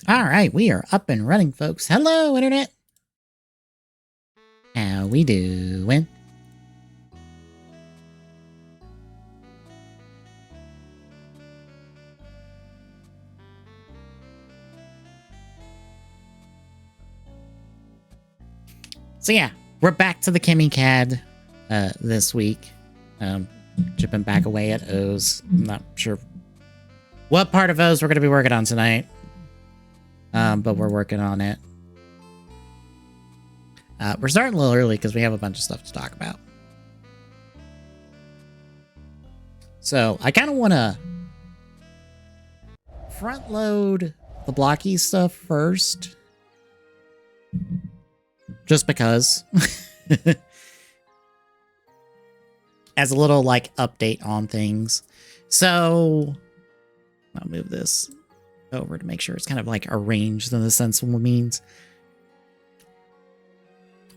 All right, we are up and running, folks. Hello, Internet. How we doing? So yeah, we're back to the Chemy CAD this week. Chipping back away at O's. I'm not sure what part of O's we're going to be working on tonight, but we're working on it. We're starting a little early because we have a bunch of stuff to talk about. So I kind of want to front load the blocky stuff first. Just because. As a little, like, update on things. So, I'll move this over to make sure it's kind of, like, arranged in the sensible means.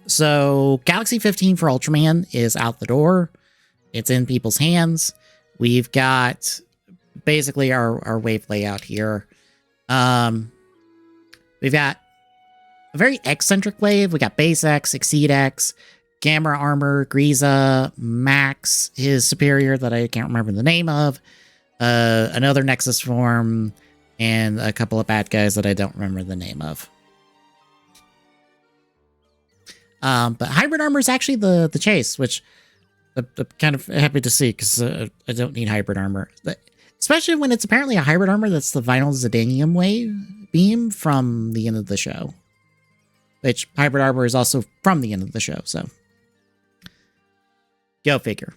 So, Galaxy 15 for Ultraman is out the door. It's in people's hands. We've got basically our wave layout here. We've got a very eccentric wave. We got Base X, Exceed X, Gamma Armor, Griza, Max, his superior that I can't remember the name of, another Nexus form, and a couple of bad guys that I don't remember the name of. But Hybrid Armor is actually the chase, which I'm kind of happy to see because I don't need Hybrid Armor. Especially when it's apparently a Hybrid Armor that's the Vinyl Zidanium wave beam from the end of the show. Which Hybrid Armor is also from the end of the show, so. Go figure.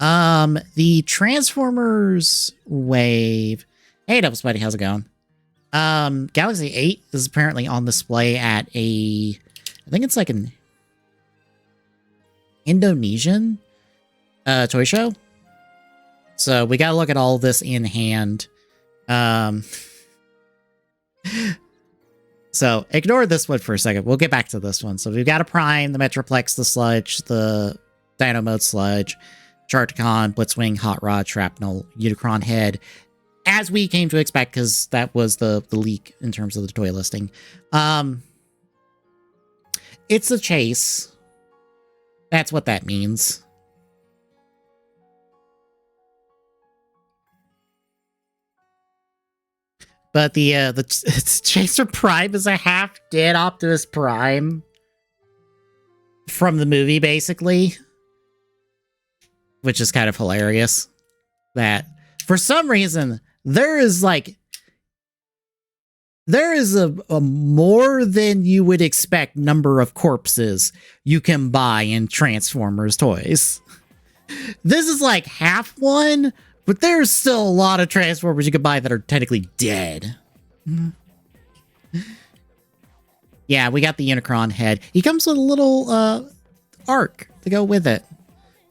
The Transformers wave. Hey, Double Spidey, how's it going? Galaxy 8 is apparently on display at I think it's like an Indonesian toy show. So we gotta look at all this in hand. So ignore this one for a second. We'll get back to this one. So we've got a Prime, the Metroplex, the Sludge, the Dino Mode Sludge, Charticon, Blitzwing, Hot Rod, Shrapnel, Unicron Head, as we came to expect because that was the leak in terms of the toy listing. It's a chase. That's what that means. But the Chaser Prime is a half-dead Optimus Prime from the movie, basically. Which is kind of hilarious. That, for some reason, there is a more than you would expect number of corpses you can buy in Transformers toys. This is like half one, but there's still a lot of Transformers you could buy that are technically dead. Yeah, we got the Unicron head. He comes with a little arc to go with it.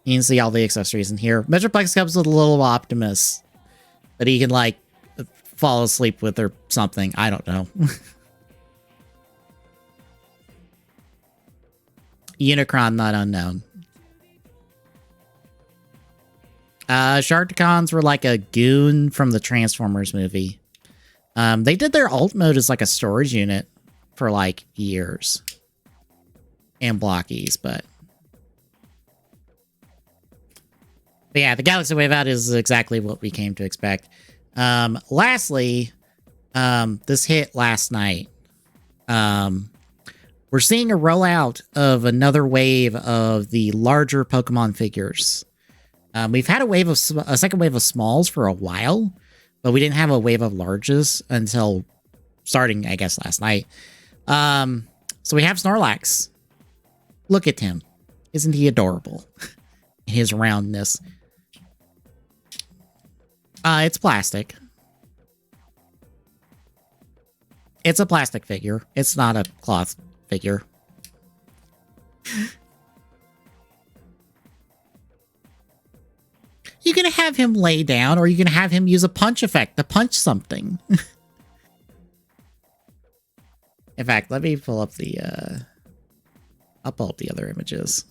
You can see all the accessories in here. Metroplex comes with a little Optimus that he can, like, fall asleep with or something. I don't know. Unicron, not unknown. Sharkticons were like a goon from the Transformers movie. They did their alt mode as like a storage unit for like years. And blockies, but yeah, the Galaxy Wave Out is exactly what we came to expect. Lastly, this hit last night. We're seeing a rollout of another wave of the larger Pokemon figures. We've had a second wave of smalls for a while, but we didn't have a wave of larges until starting, I guess, last night. So we have Snorlax. Look at him. Isn't he adorable? His roundness. It's plastic. It's a plastic figure. It's not a cloth figure. You can have him lay down, or you can have him use a punch effect to punch something. In fact, let me pull up the, I'll pull up the other images.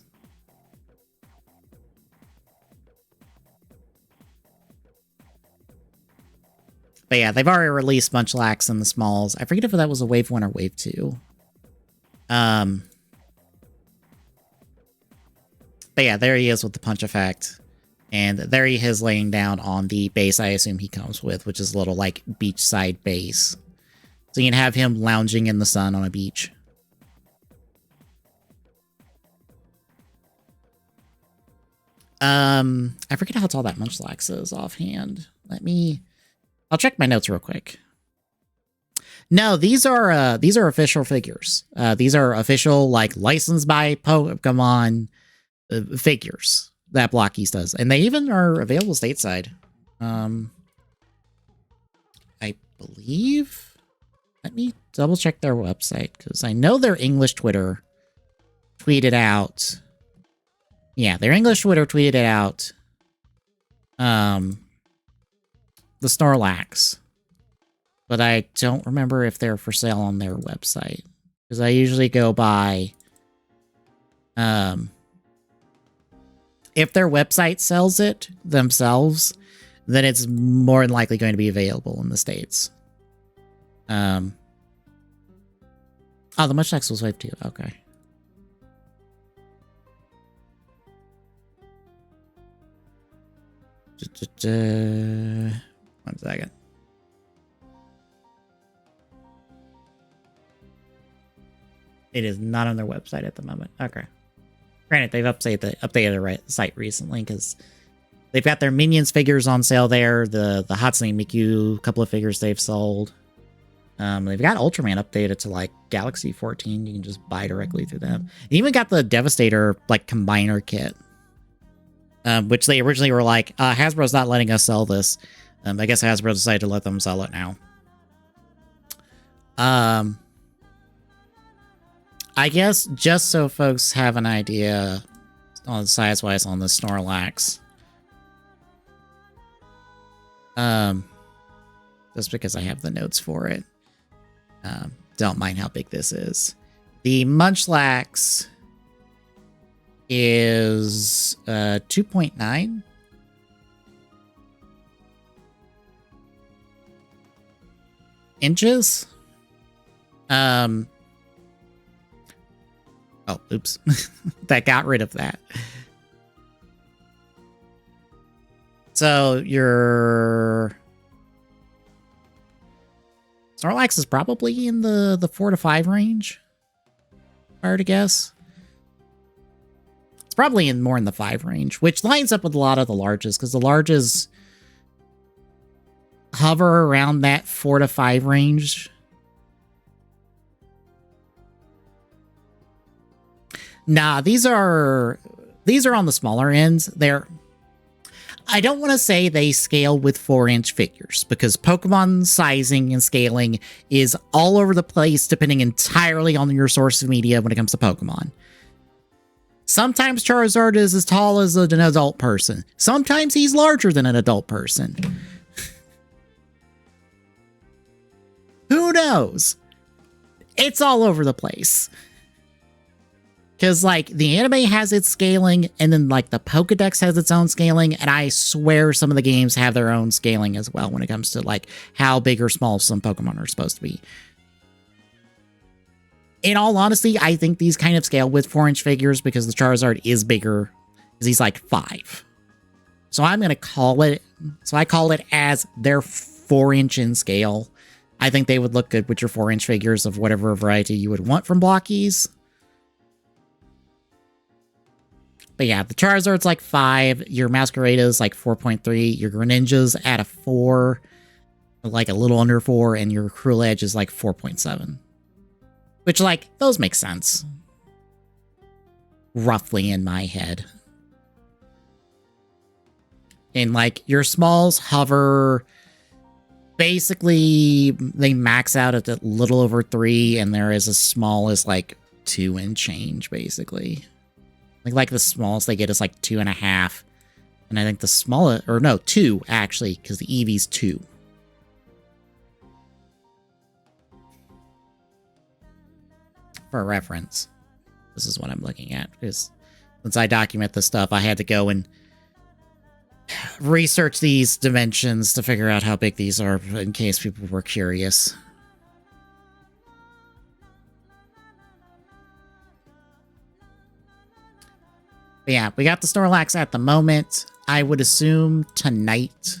But yeah, they've already released Munchlax in the smalls. I forget if that was a wave 1 or wave 2. But yeah, there he is with the punch effect. And there he is laying down on the base I assume he comes with, which is a little, like, beachside base. So you can have him lounging in the sun on a beach. I forget how tall that Munchlax is offhand. I'll check my notes real quick. No, these are official figures. These are official, like, licensed by Pokemon figures that Blockies does. And they even are available stateside. I believe. Let me double check their website, because I know their English Twitter tweeted out. Yeah, their English Twitter tweeted it out. The Snorlax. But I don't remember if they're for sale on their website. Because I usually go by... if their website sells it themselves, then it's more than likely going to be available in the States. Oh, the Munchlax was wave 2. Okay. One second. It is not on their website at the moment. Okay. Granted, they've updated the site recently because they've got their Minions figures on sale there. The Hatsune Miku couple of figures they've sold. They've got Ultraman updated to like Galaxy 14. You can just buy directly through them. And even got the Devastator like combiner kit. Which they originally were like, Hasbro's not letting us sell this. I guess Hasbro decided to let them sell it now. I guess just so folks have an idea on size-wise on the Snorlax. Just because I have the notes for it. Don't mind how big this is. The Munchlax is 2.9 inches. Oh, oops. That got rid of that. So your Snorlax is probably in the 4 to 5 range. If I were to guess. It's probably more in the 5 range, which lines up with a lot of the larges, because the larges hover around that 4 to 5 range. Nah, these are on the smaller ends. I don't want to say they scale with 4-inch figures, because Pokemon sizing and scaling is all over the place depending entirely on your source of media when it comes to Pokemon. Sometimes Charizard is as tall as an adult person. Sometimes he's larger than an adult person. Who knows? It's all over the place. Because, like, the anime has its scaling, and then, like, the Pokedex has its own scaling, and I swear some of the games have their own scaling as well when it comes to, like, how big or small some Pokemon are supposed to be. In all honesty, I think these kind of scale with 4-inch figures because the Charizard is bigger, because he's, like, 5. So I'm going to call it... So I call it as their 4-inch in scale. I think they would look good with your 4-inch figures of whatever variety you would want from Blockies. But yeah, the Charizard's like 5, your Masquerade's like 4.3, your Greninja's at a 4, like a little under 4, and your Cruel Edge is like 4.7. Which, like, those make sense. Roughly in my head. And, like, your smalls hover... Basically, they max out at a little over 3, and there is as small as, like, 2 and change, basically. Like the smallest they get is like 2.5. And I think the smallest, or no, 2 actually, because the Eevee's 2. For reference, this is what I'm looking at. Because since I document this stuff, I had to go and research these dimensions to figure out how big these are in case people were curious. But yeah, we got the Snorlax at the moment. I would assume tonight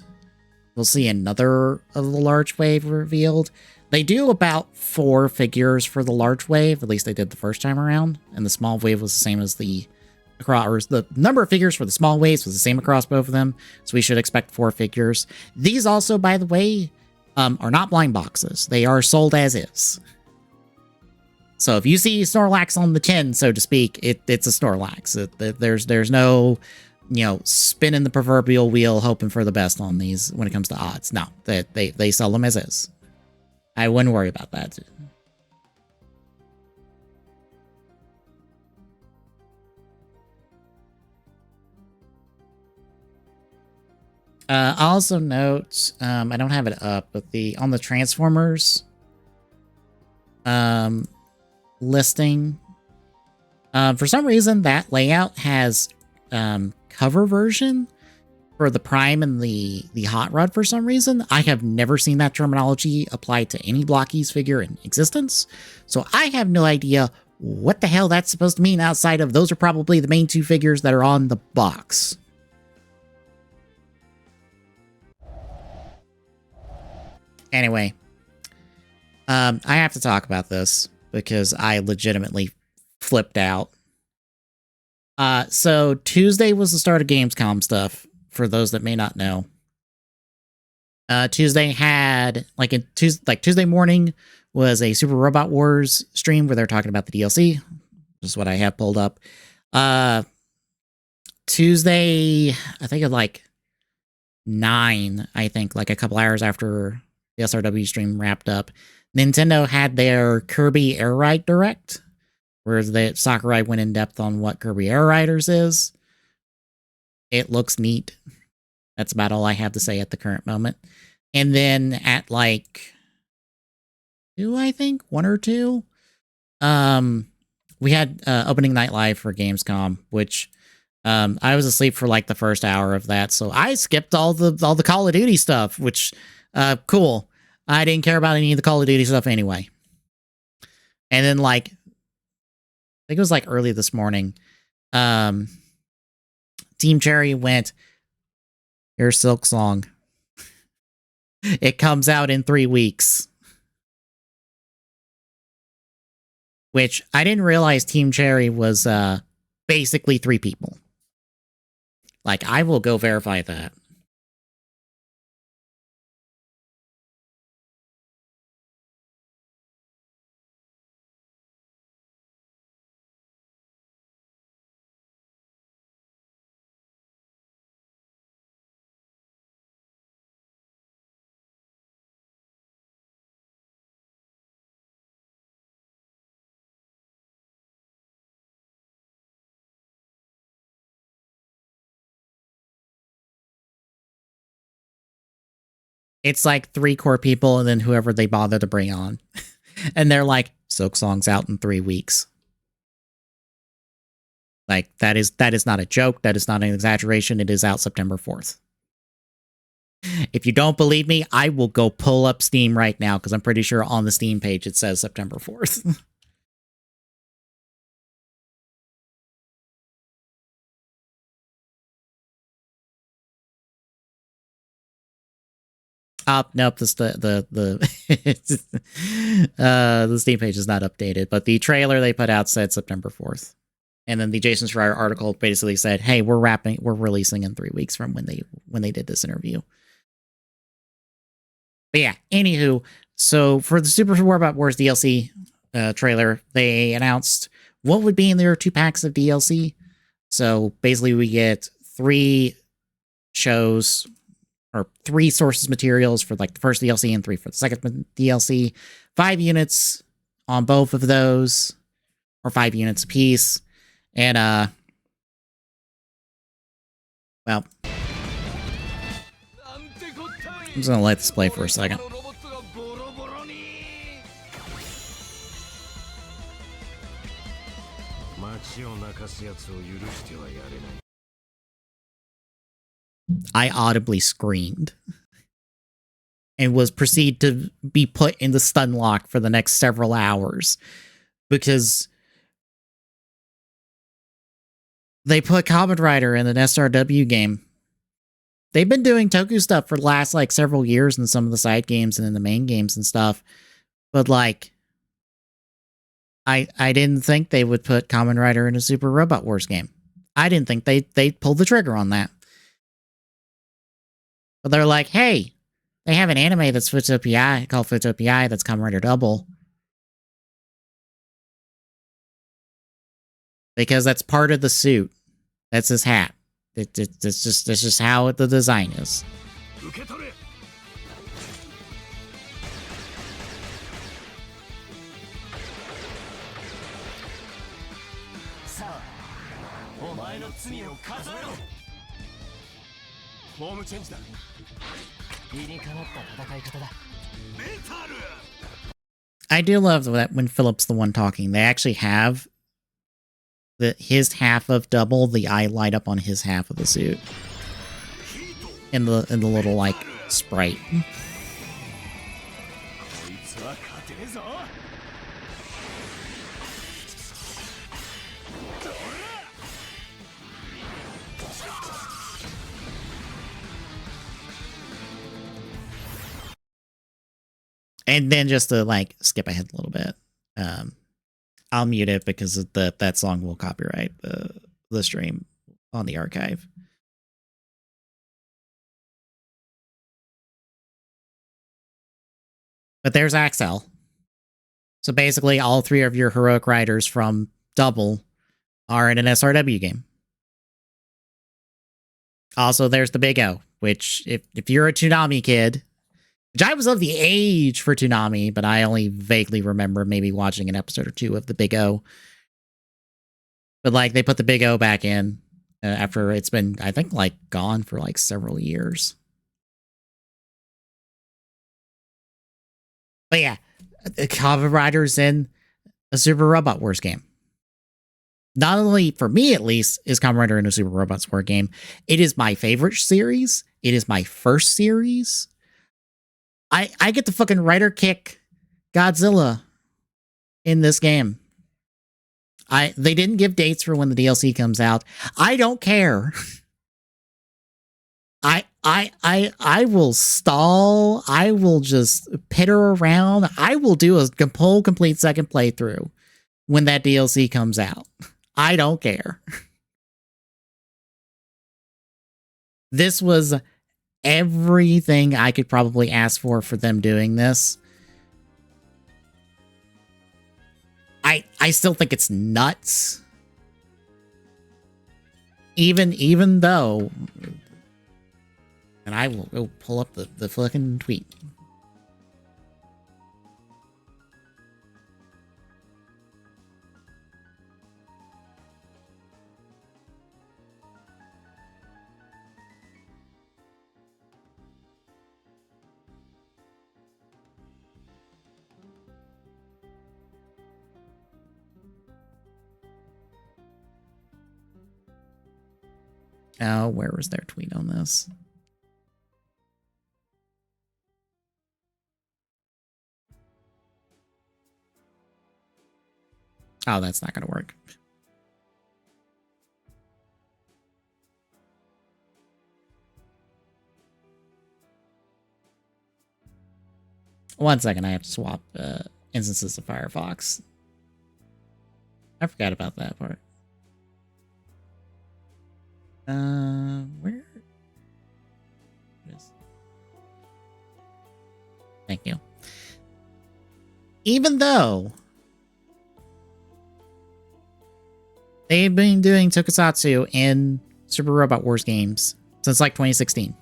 we'll see another of the large wave revealed. They do about 4 figures for the large wave, at least they did the first time around, and the small wave was the same as the number of figures for the small waves was the same across both of them, so we should expect 4 figures. These also, by the way, are not blind boxes. They are sold as is. So if you see Snorlax on the tin, so to speak, it's a Snorlax. There's no, spinning the proverbial wheel hoping for the best on these when it comes to odds. No, they sell them as is. I wouldn't worry about that. Also note, I don't have it up, but on the Transformers listing, for some reason that layout has cover version for the Prime and the Hot Rod for some reason. I have never seen that terminology applied to any Blockies figure in existence, so I have no idea what the hell that's supposed to mean outside of those are probably the main 2 figures that are on the box. Anyway, I have to talk about this because I legitimately flipped out. So Tuesday was the start of Gamescom stuff, for those that may not know. Tuesday had, Tuesday morning was a Super Robot Wars stream where they're talking about the DLC. This is what I have pulled up. Tuesday, I think at 9, a couple hours after the SRW stream wrapped up, Nintendo had their Kirby Air Ride Direct, where the Sakurai went in depth on what Kirby Air Riders is. It looks neat. That's about all I have to say at the current moment. And then at 2, I think, 1 or 2, we had opening night live for Gamescom, which I was asleep for the first hour of that, so I skipped all the Call of Duty stuff, which cool. I didn't care about any of the Call of Duty stuff anyway. And then I think it was early this morning, Team Cherry went, "Here's Silk Song. It comes out in 3 weeks." Which I didn't realize Team Cherry was basically 3 people. I will go verify that. It's 3 core people and then whoever they bother to bring on. And they're Silk Song's out in 3 weeks. That is not a joke. That is not an exaggeration. It is out September 4th. If you don't believe me, I will go pull up Steam right now, because I'm pretty sure on the Steam page it says September 4th. Nope, the Steam page is not updated, but the trailer they put out said September 4th. And then the Jason Schreier article basically said, "Hey, we're releasing in 3 weeks from when they did this interview." But yeah, anywho, so for the Super Robot Wars DLC trailer, they announced what would be in their 2 packs of DLC. So basically we get 3 shows, or 3 sources materials for the first DLC and 3 for the second DLC. 5 units on both of those, or 5 units apiece. And well, I'm just gonna let this play for a second. I audibly screamed and was proceeded to be put in the stun lock for the next several hours because they put Kamen Rider in an SRW game. They've been doing Toku stuff for the last like several years in some of the side games and in the main games and stuff. But like, I didn't think they would put Kamen Rider in a Super Robot Wars game. I didn't think they pulled the trigger on that. But they're like, hey, they have an anime that's Futopia called Futopia that's Kamen Rider Double. Because that's part of the suit. That's his hat. That's just how the design is. I do love that when Philip's the one talking, they actually have his half of Double, the eye light up on his half of the suit. In the little like sprite. And then just to like skip ahead a little bit, I'll mute it because that song will copyright the stream on the archive. But there's Axel. So basically, all three of your heroic riders from Double are in an SRW game. Also, there's the Big O, which if you're a Toonami kid, which I was of the age for Toonami, but I only vaguely remember maybe watching an episode or two of the Big O. But like they put the Big O back in after it's been, I think, like gone for like several years. But yeah, Kamen Rider's in a Super Robot Wars game. Not only, for me at least, is Kamen Rider in a Super Robot Wars game, it is my favorite series. It is my first series. I get to fucking rider kick Godzilla in this game. They didn't give dates for when the DLC comes out. I don't care. I will stall. I will just pitter around. I will do a whole complete second playthrough when that DLC comes out. I don't care. This was everything I could probably ask for them doing this. I still think it's nuts. Even though, and I will go pull up the fucking tweet. Oh, where was their tweet on this? Oh, that's not going to work. One second, I have to swap instances of Firefox. I forgot about that part. Where? Thank you. Even though they've been doing tokusatsu in Super Robot Wars games since like 2016.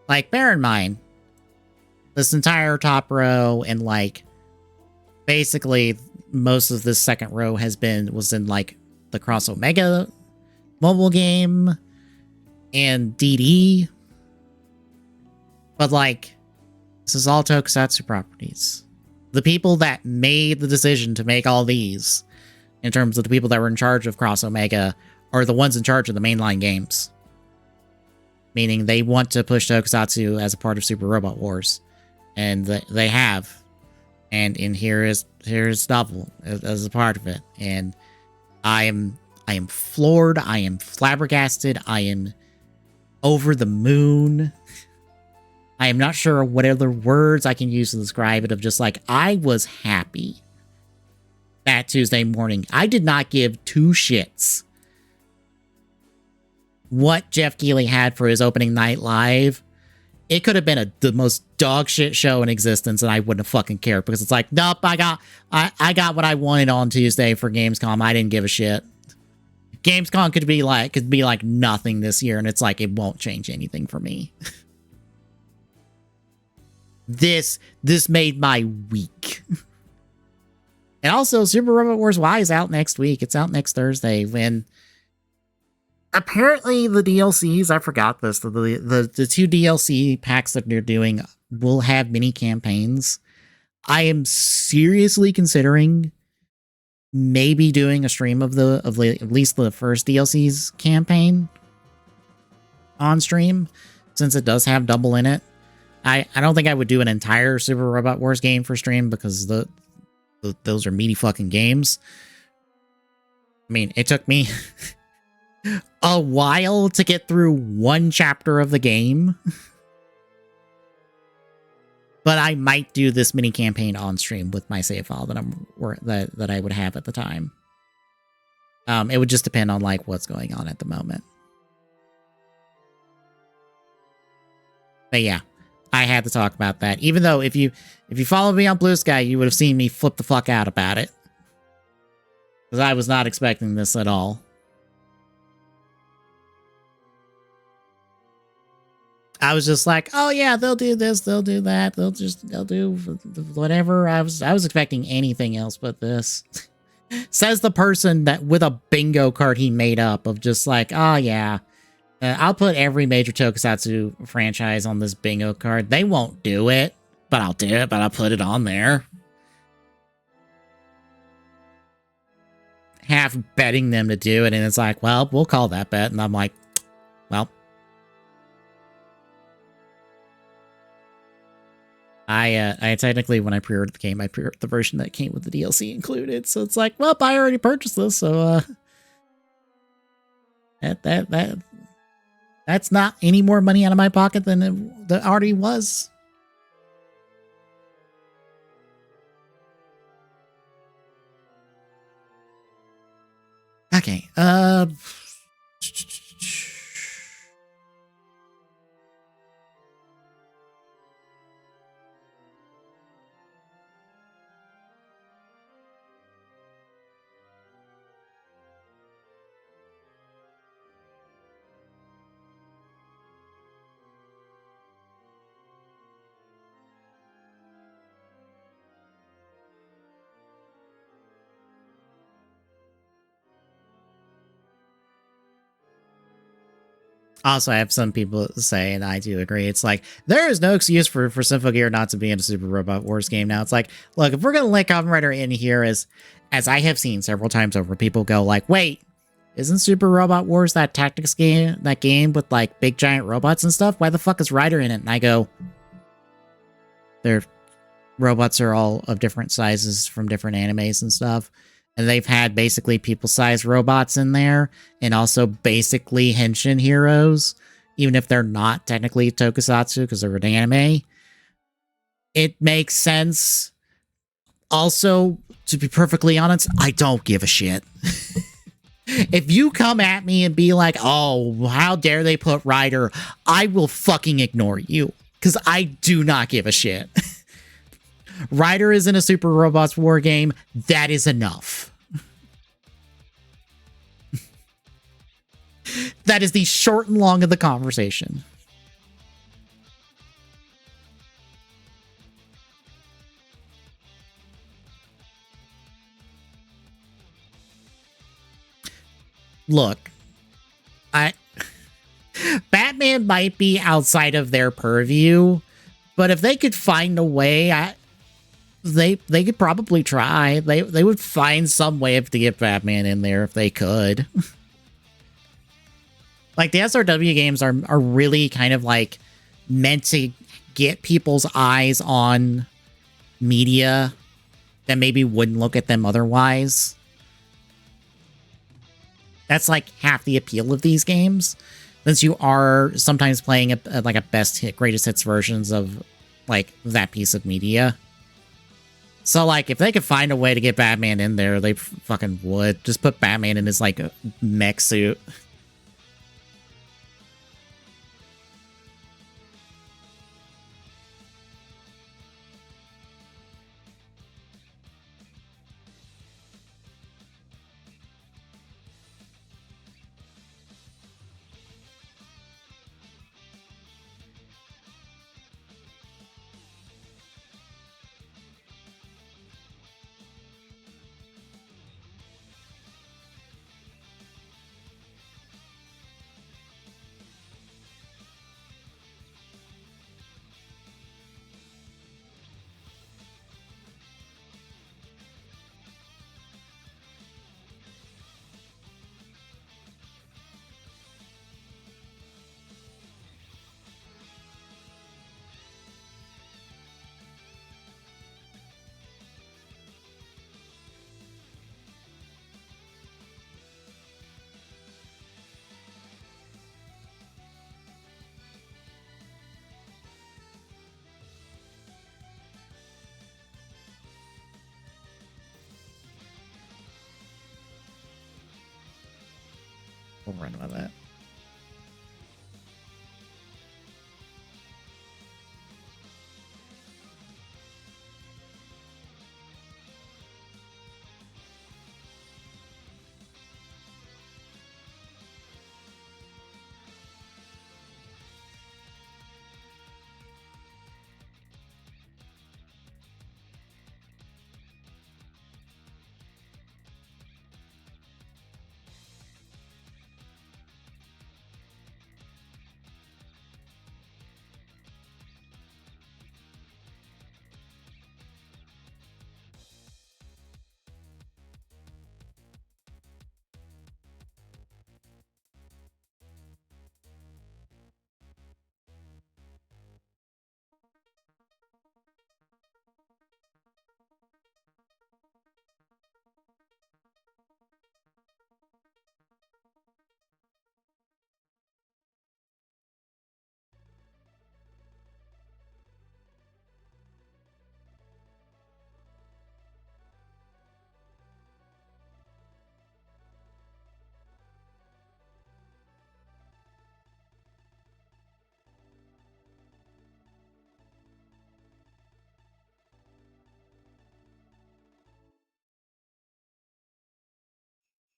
Like, bear in mind, this entire top row and like basically most of this second row was in like the Cross Omega mobile game and DD. But like, this is all tokusatsu properties. The people that made the decision to make all these, in terms of the people that were in charge of Cross Omega, are the ones in charge of the mainline games. meaning they want to push Tokusatsu as a part of Super Robot Wars, and they have. And here's Double as a part of it, and I am floored. I am flabbergasted. I am over the moon. I am not sure what other words I can use to describe it. Of just like, I was happy that Tuesday morning. I did not give two shits what Jeff Keighley had for his opening night live. It could have been the most dog shit show in existence, and I wouldn't have fucking cared, because it's like, nope, I got what I wanted on Tuesday for Gamescom. I didn't give a shit. Gamescom could be like nothing this year, and it's like, it won't change anything for me. This made my week. And also, Super Robot Wars Y is out next week. It's out next Thursday, when apparently the DLCs, I forgot this, the two DLC packs that they're doing will have mini campaigns. I am seriously considering maybe doing a stream of at least the first DLC's campaign on stream, since it does have double in it. I don't think I would do an entire Super Robot Wars game for stream, because those are meaty fucking games. I mean, it took me a while to get through one chapter of the game. But I might do this mini campaign on stream with my save file that I would have at the time. It would just depend on like what's going on at the moment. But yeah, I had to talk about that. Even though if you followed me on Blue Sky, you would have seen me flip the fuck out about it. Because I was not expecting this at all. I was just like, oh yeah, they'll do this, they'll do that, they'll do whatever. I was expecting anything else but this. Says the person that with a bingo card he made up of just like, oh yeah, I'll put every major Tokusatsu franchise on this bingo card. They won't do it, but I'll do it, but I'll put it on there. Half betting them to do it, and it's like, well, we'll call that bet. And I'm like, well, I technically, when I pre-ordered the game, I pre-ordered the version that came with the DLC included. So it's like, well, I already purchased this, so that's not any more money out of my pocket than that already was. Okay, also, I have some people say, and I do agree, it's like, there is no excuse for Symphogear not to be in a Super Robot Wars game now. It's like, look, if we're going to let Kamen Rider in here, as I have seen several times over, people go like, wait, isn't Super Robot Wars that tactics game, that game with like big giant robots and stuff? Why the fuck is Rider in it? And I go, their robots are all of different sizes from different animes and stuff. And they've had basically people-sized robots in there, and also basically henshin heroes, even if they're not technically tokusatsu because they're an anime. It makes sense. Also, to be perfectly honest, I don't give a shit. If you come at me and be like, oh, how dare they put Rider, I will fucking ignore you, because I do not give a shit. Rider is in a Super Robots War game. That is enough. That is the short and long of the conversation. Look, Batman might be outside of their purview, but if they could find a way, they could probably try. They would find some way to get Batman in there if they could. Like the SRW games are really kind of like meant to get people's eyes on media that maybe wouldn't look at them otherwise. That's like half the appeal of these games, since you are sometimes playing like a best hit, greatest hits versions of like that piece of media. So like if they could find a way to get Batman in there, they fucking would. Just put Batman in his like mech suit. We'll run with it.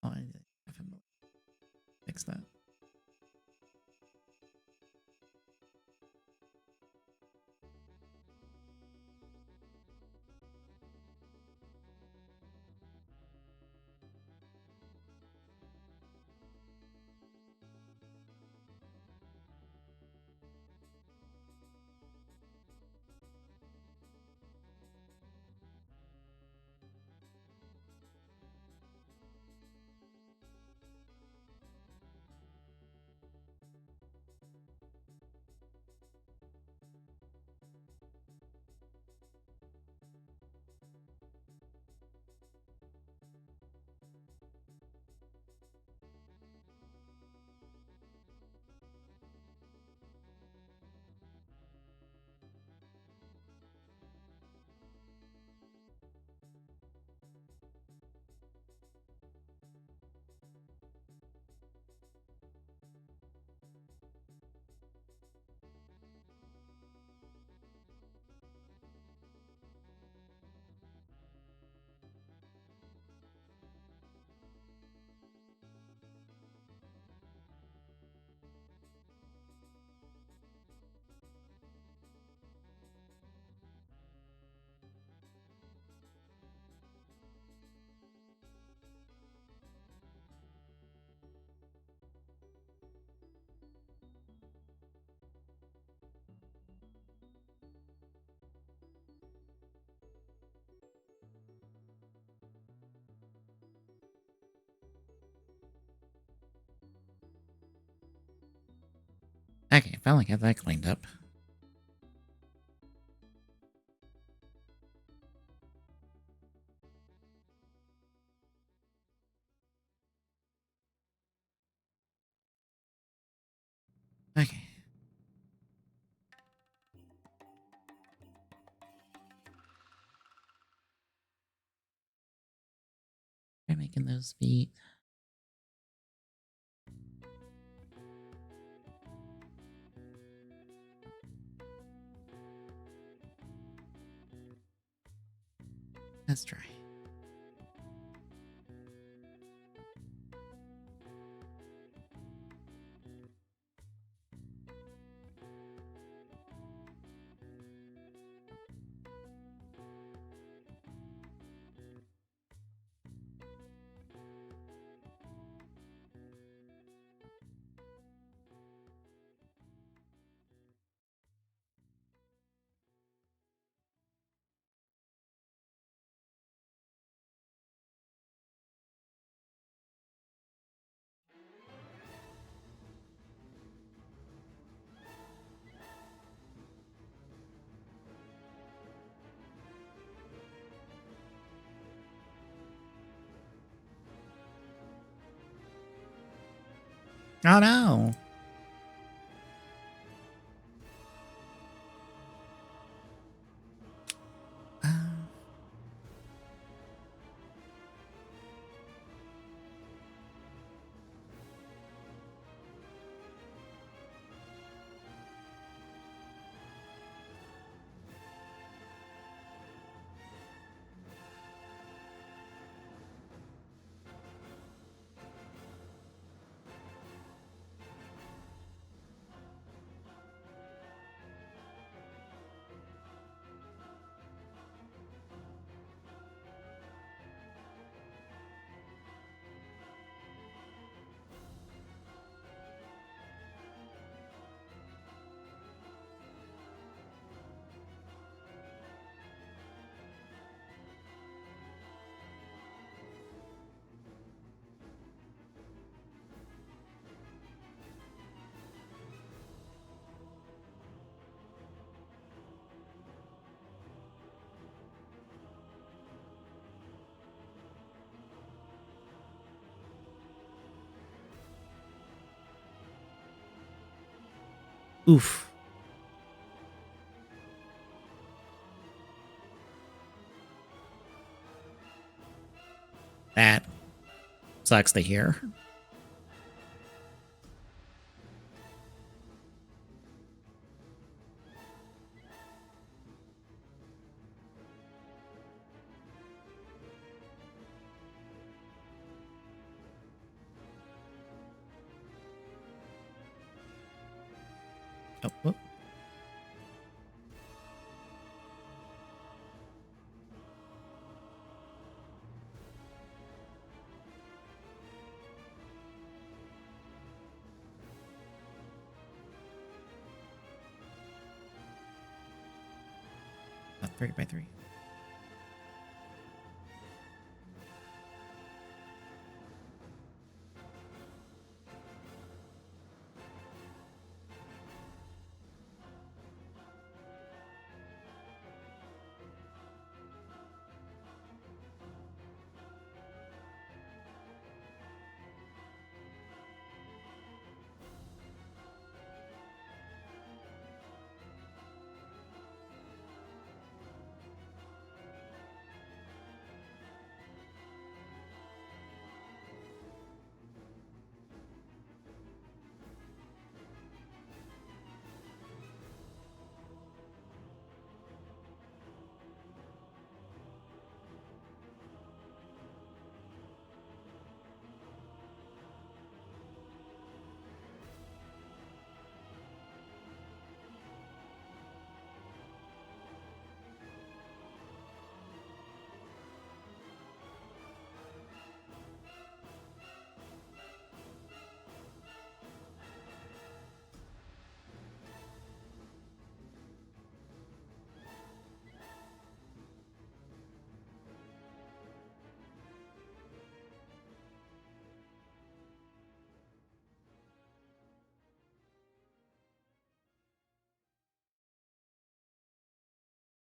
Oh, I haven't fixed that. Okay, finally got that cleaned up. Okay. Try making those feet. Let's try. Oh no! Uh, oof. That sucks to hear. Oh, whoop. Oh, 3x3.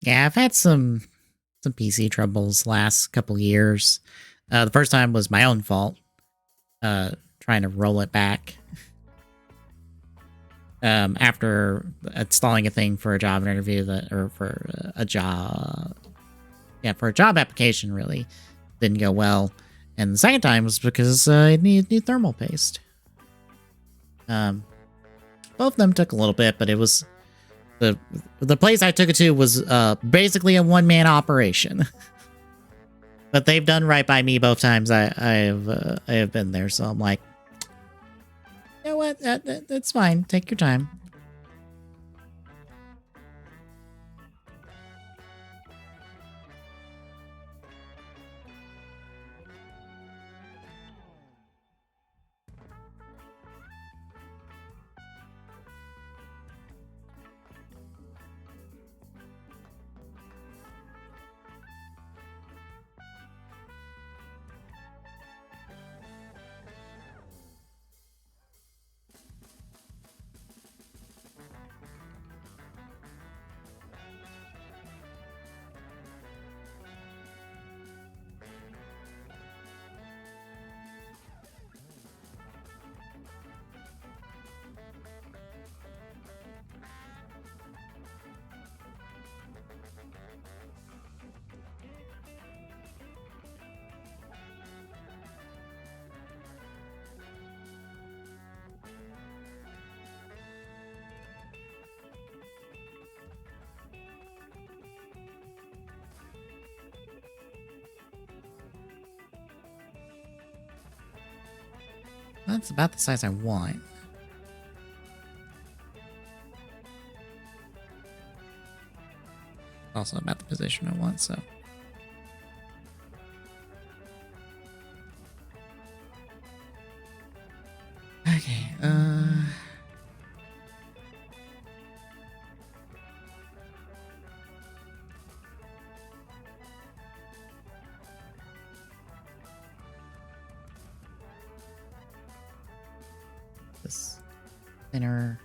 Yeah, I've had some PC troubles last couple years. The first time was my own fault. Trying to roll it back. After installing a thing for a job interview or for a job, for a job application, really didn't go well. And the second time was because it needed new thermal paste. Both of them took a little bit, but it was the place I took it to was basically a one-man operation. But they've done right by me both times I have been there, so I'm like, you know what? That's fine. Take your time. That's about the size I want. Also about the position I want, so. Okay, this thinner.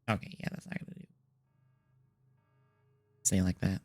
Okay, yeah, that's not gonna do. Say like that.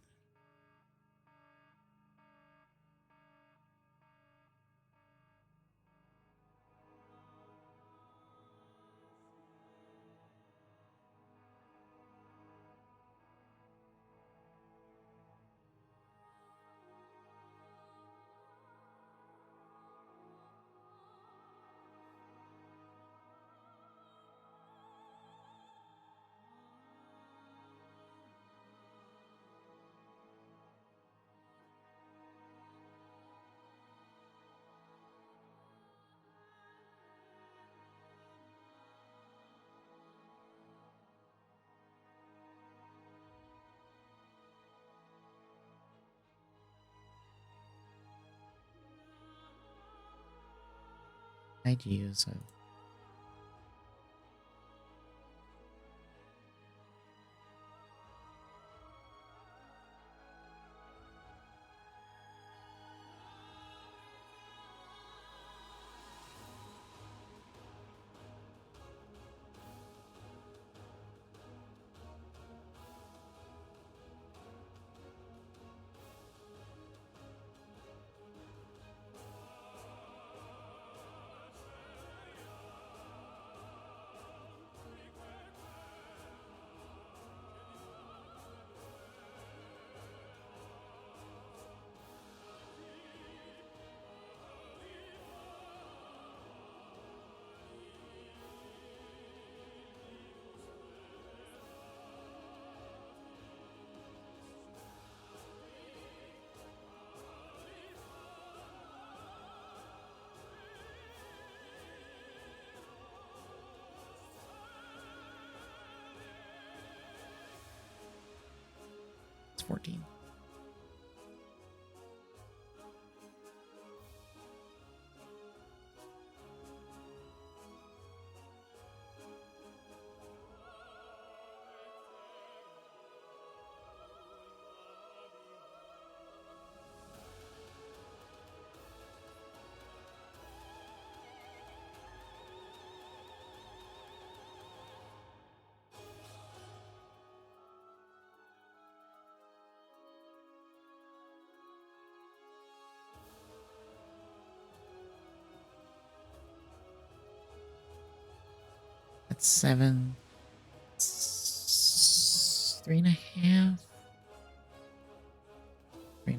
I'd use a It's 14. That's 7. 3.5. 3.5.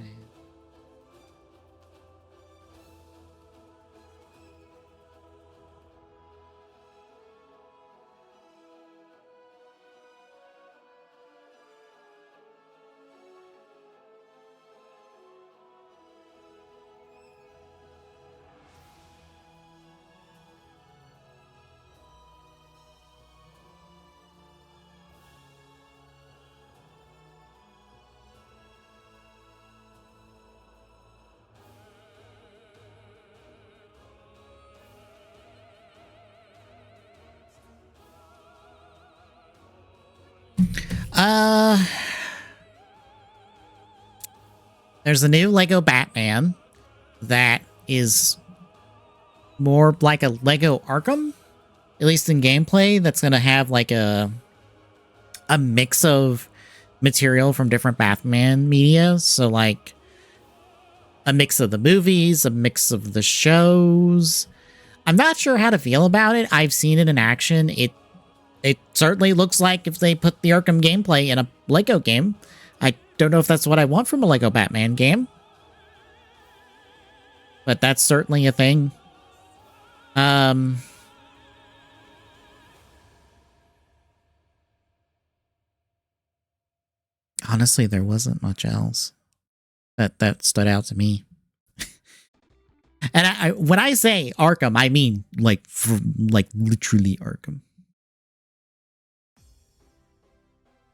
There's a new Lego Batman that is more like a Lego Arkham, at least in gameplay. That's going to have like a mix of material from different Batman media. So like a mix of the movies, a mix of the shows. I'm not sure how to feel about it. I've seen it in action. It certainly looks like if they put the Arkham gameplay in a Lego game. I don't know if that's what I want from a Lego Batman game, but that's certainly a thing. Honestly, there wasn't much else that stood out to me. And I when I say Arkham, I mean like literally Arkham.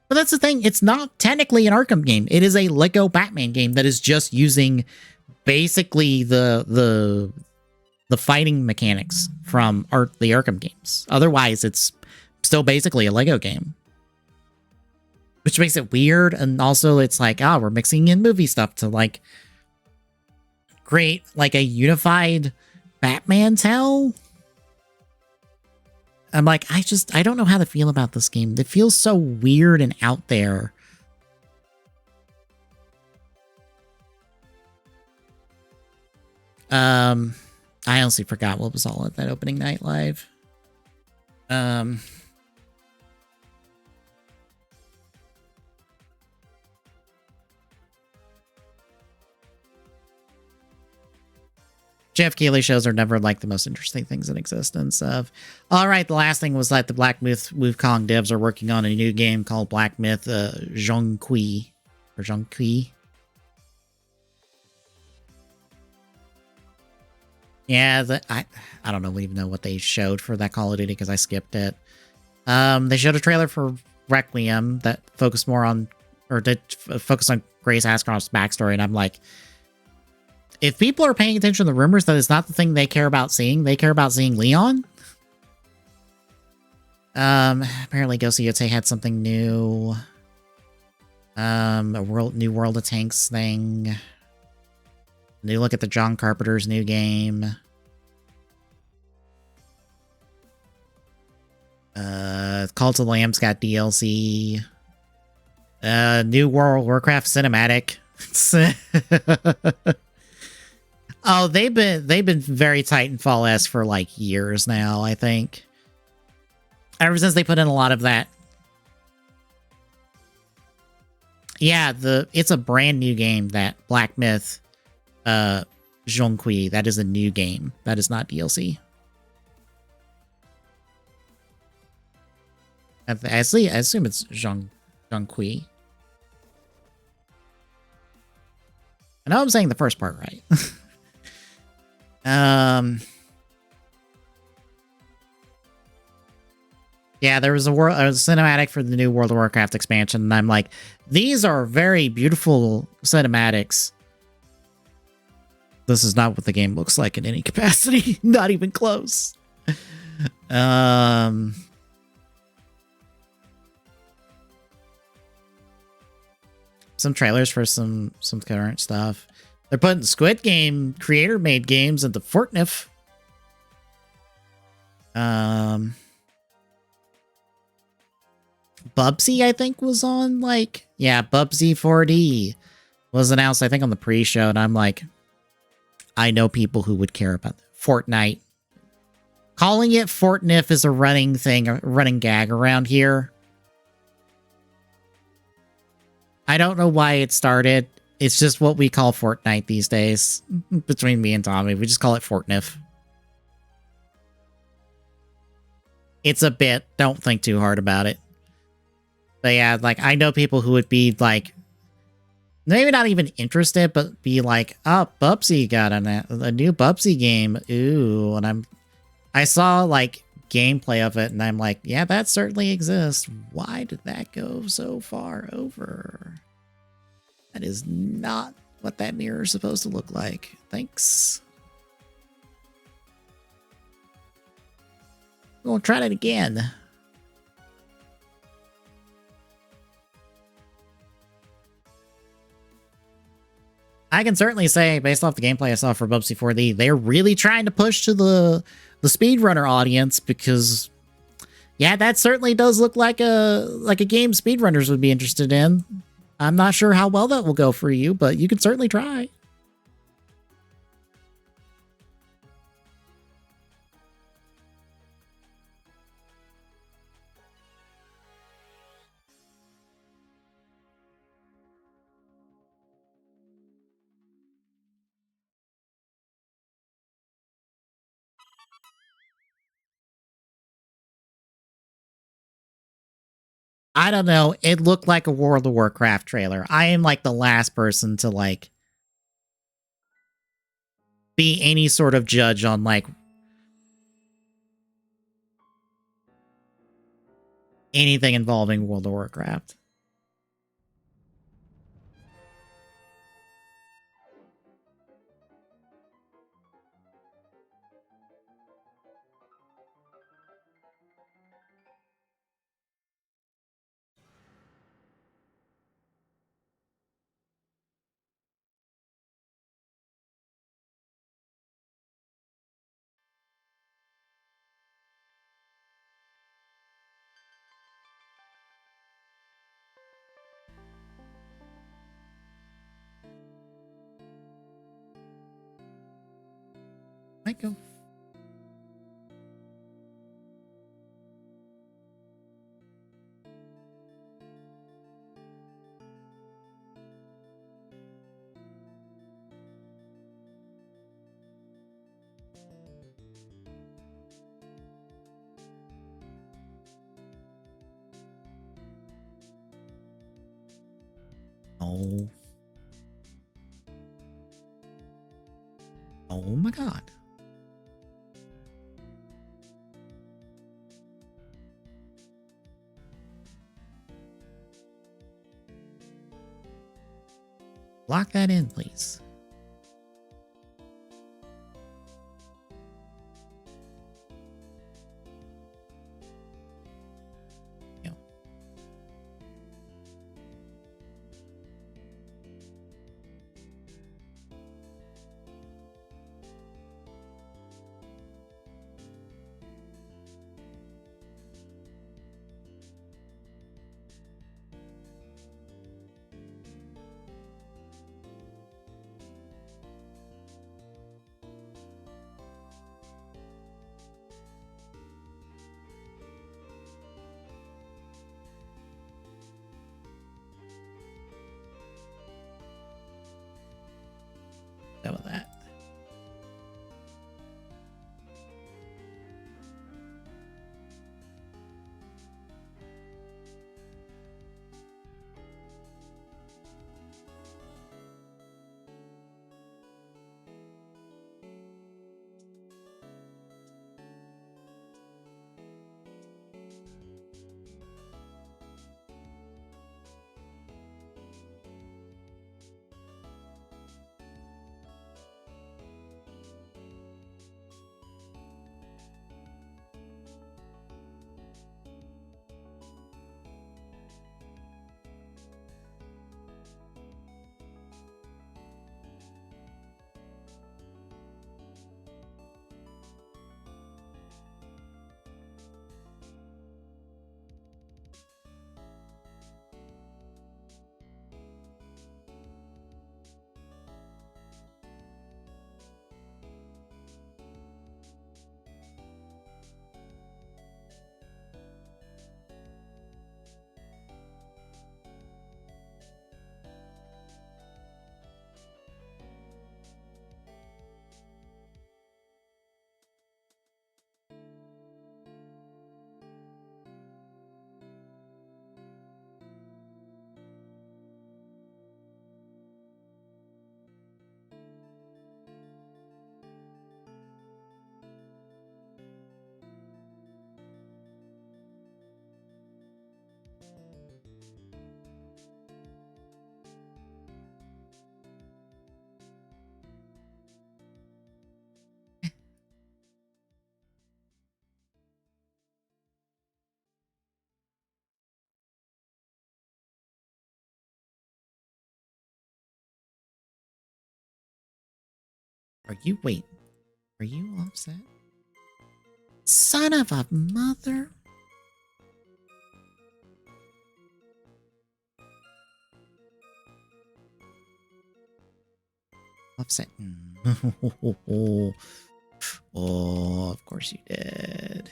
But that's the thing, it's not technically an Arkham game. It is a Lego Batman game that is just using basically the fighting mechanics from the Arkham games. Otherwise, it's still basically a Lego game. Which makes it weird, and also it's like, we're mixing in movie stuff to like create like a unified Batman tale. I'm like, I don't know how to feel about this game. It feels so weird and out there. I honestly forgot what was all at that opening night live. Jeff Keighley shows are never like the most interesting things in existence. All right, the last thing was that the Black Myth Wukong devs are working on a new game called Black Myth Zhongqi. Or Zhongqi. Yeah, I don't know, even know what they showed for that Call of Duty because I skipped it. They showed a trailer for Requiem that focused more on, or did focus on Grace Ashcroft's backstory, and I'm like, if people are paying attention to the rumors, that is not the thing they care about seeing. They care about seeing Leon. Apparently Ghost Yote had something new. A new World of Tanks thing. New look at the John Carpenter's new game. Call to the Lamb's got DLC. New World of Warcraft cinematic. Oh, they've been very Titanfall-esque for like years now, I think. Ever since they put in a lot of that. Yeah, it's a brand new game, that Black Myth Zhongqi. That is a new game. That is not DLC. I assume it's Zhongqi. I know I'm saying the first part right. Yeah, there was a cinematic for the new World of Warcraft expansion, and I'm like, these are very beautiful cinematics. This is not what the game looks like in any capacity. Not even close. Some trailers for some current stuff. They're putting Squid Game creator-made games into Fortnite. Bubsy, I think, was on, like... Yeah, Bubsy 4D was announced, I think, on the pre-show, and I'm like... I know people who would care about that. Fortnite. Calling it Fortnite is a running thing, a running gag around here. I don't know why it started. It's just what we call Fortnite these days. Between me and Tommy, we just call it Fortnite. It's a bit. Don't think too hard about it. But yeah, like, I know people who would be, like, maybe not even interested, but be like, oh, Bubsy got a new Bubsy game. Ooh, and I saw, like, gameplay of it, and I'm like, yeah, that certainly exists. Why did that go so far over? That is not what that mirror is supposed to look like. Thanks. We'll try that again. I can certainly say, based off the gameplay I saw for Bubsy 4D, they're really trying to push to the speedrunner audience, because, yeah, that certainly does look like a game speedrunners would be interested in. I'm not sure how well that will go for you, but you can certainly try. I don't know. It looked like a World of Warcraft trailer. I am, like, the last person to, like, be any sort of judge on, like, anything involving World of Warcraft. Might go. Oh. Oh my god. Lock that in, please. Yeah. Wait, are you offset? Son of a mother. Offset. Oh, of course you did.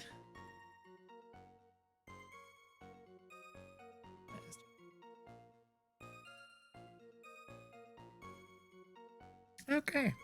Okay.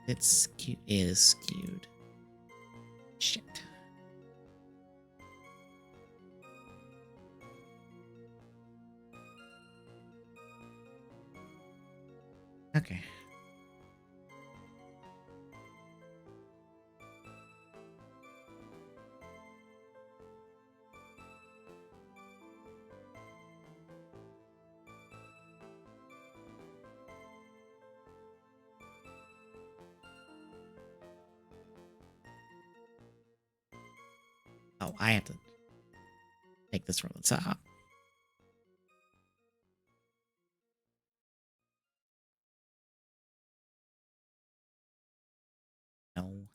It is skewed. Shit. Okay. Oh, I have to take this from the top. No.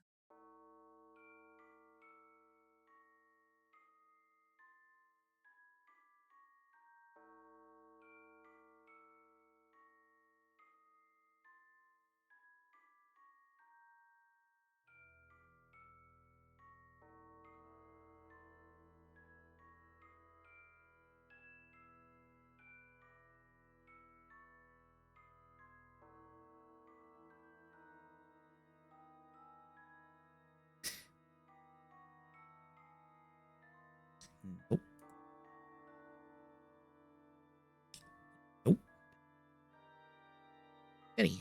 Nope. Nope. Goody.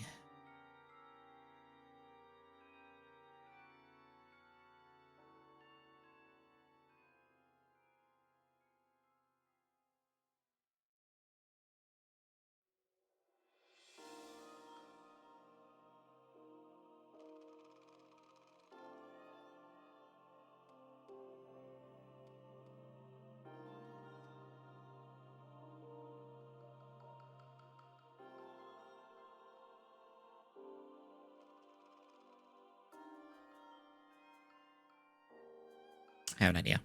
I have an idea.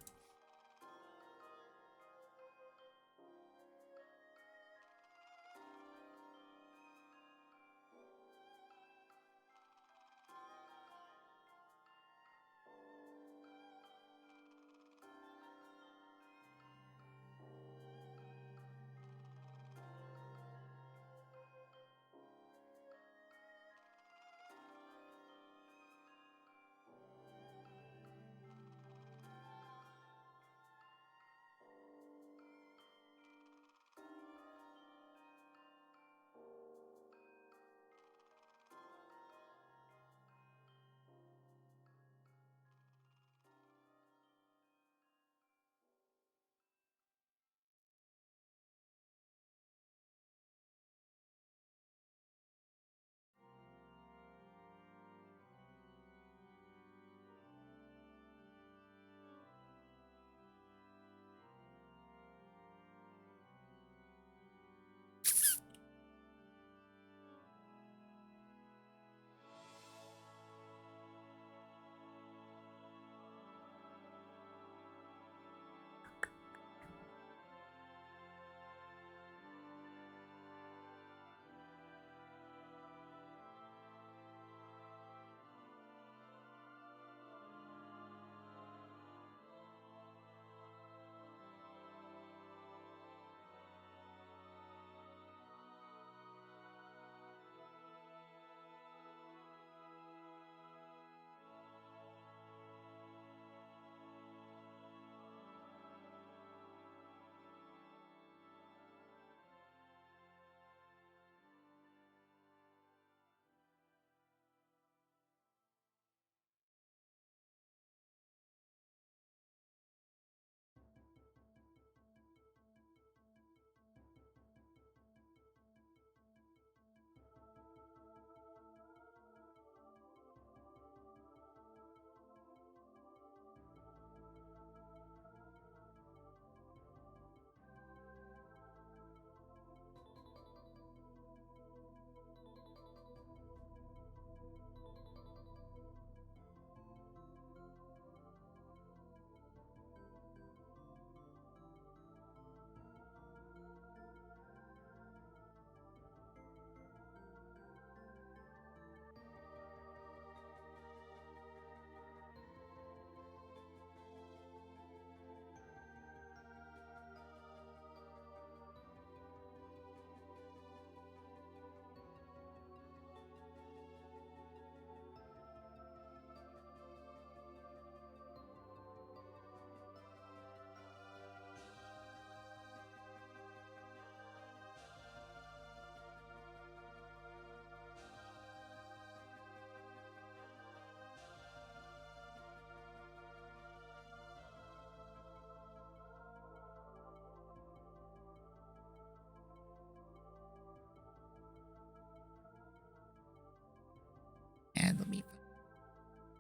add the meat.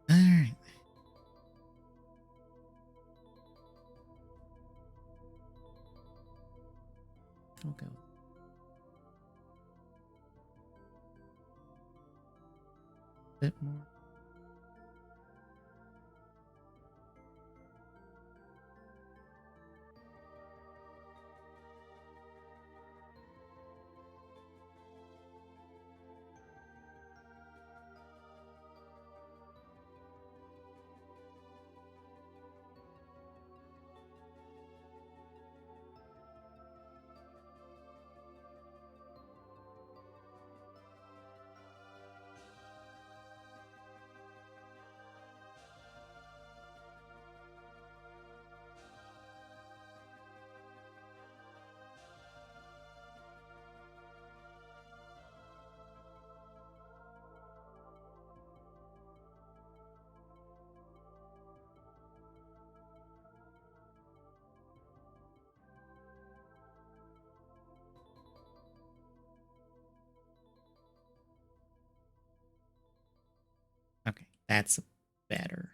All right. We'll go. A bit more. Okay, that's better.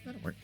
That'll work.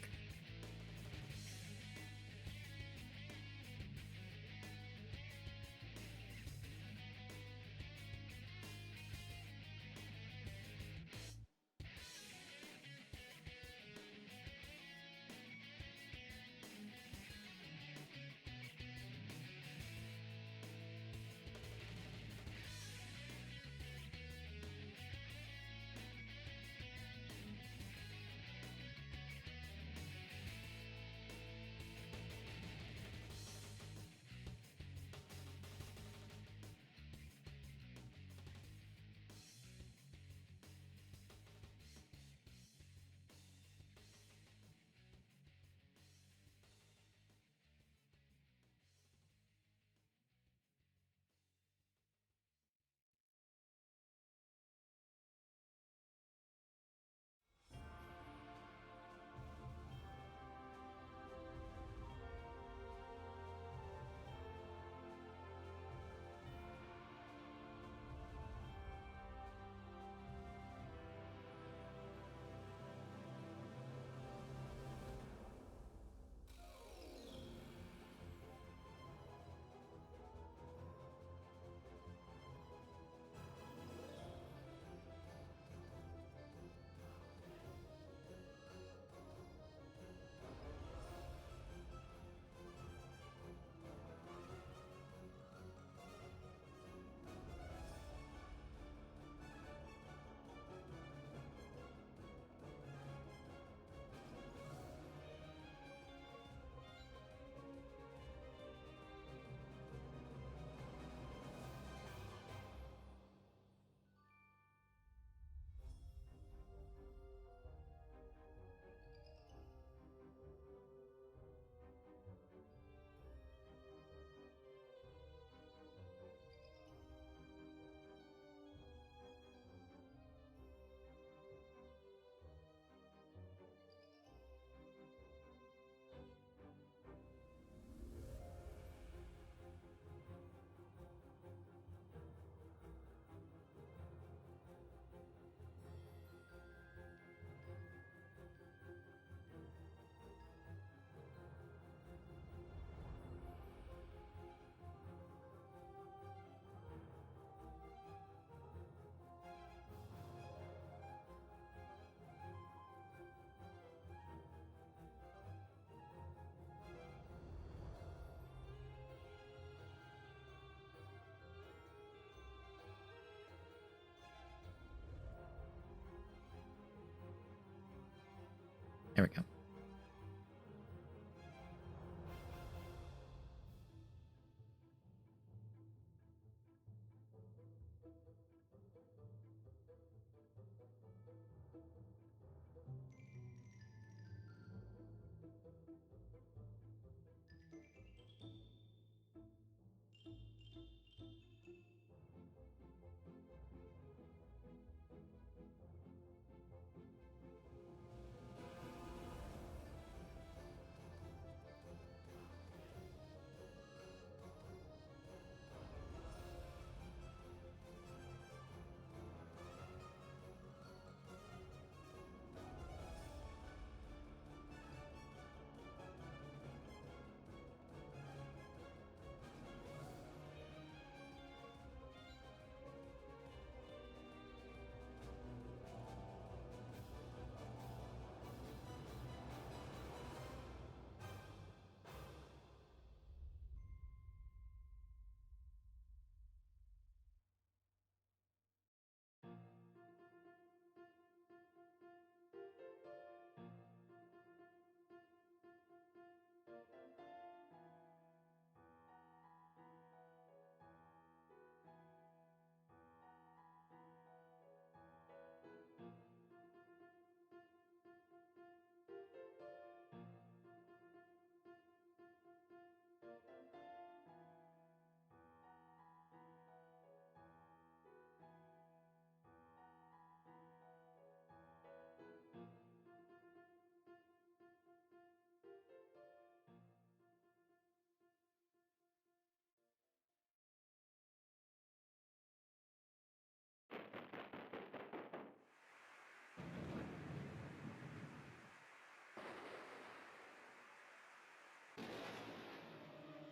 There we go.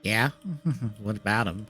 Yeah? What about him?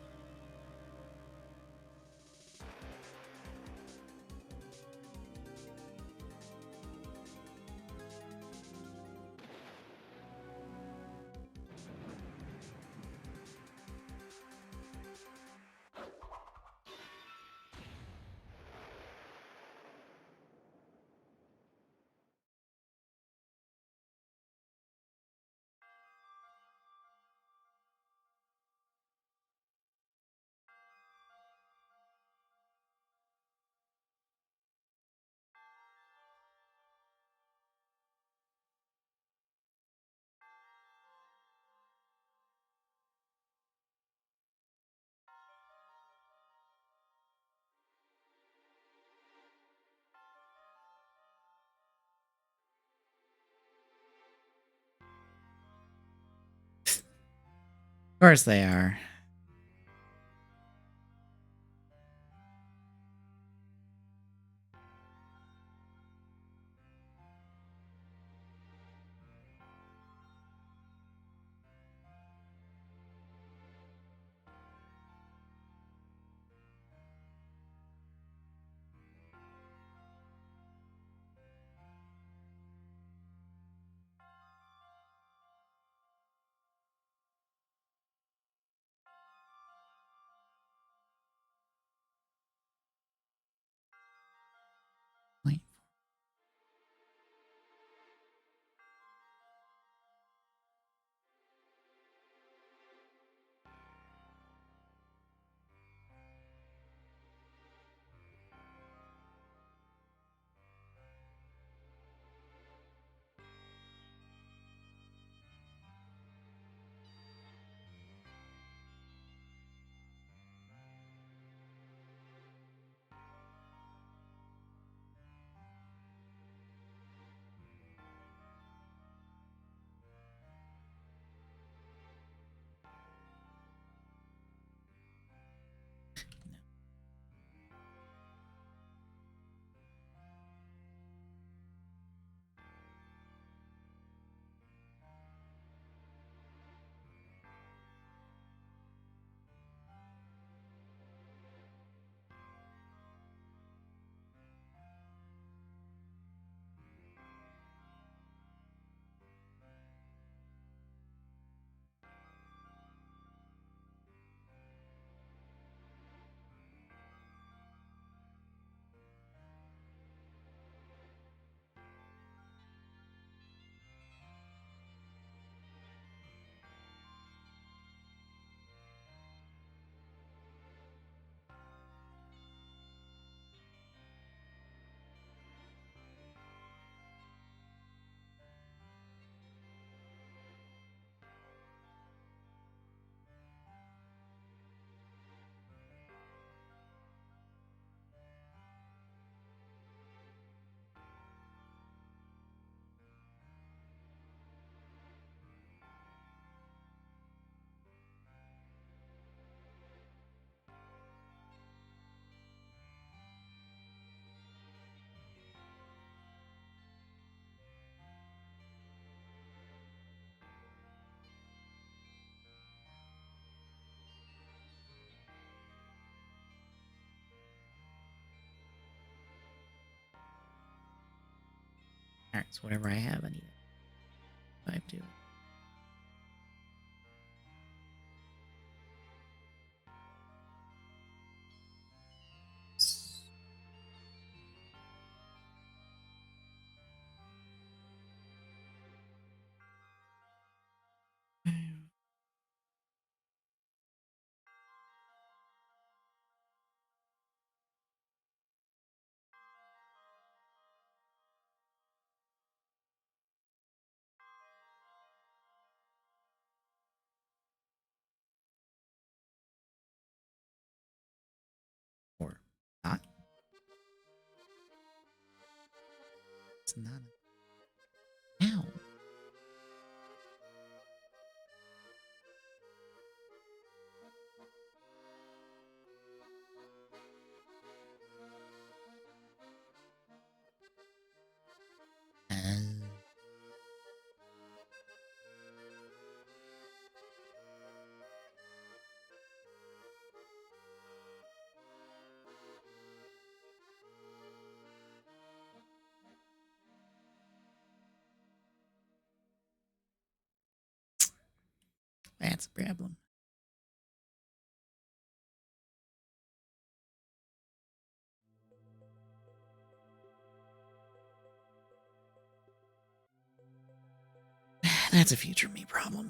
Of course they are. Alright, so whatever I have, I need it. 5-2. Or not. It's not. Ow. That's a problem. That's a future me problem.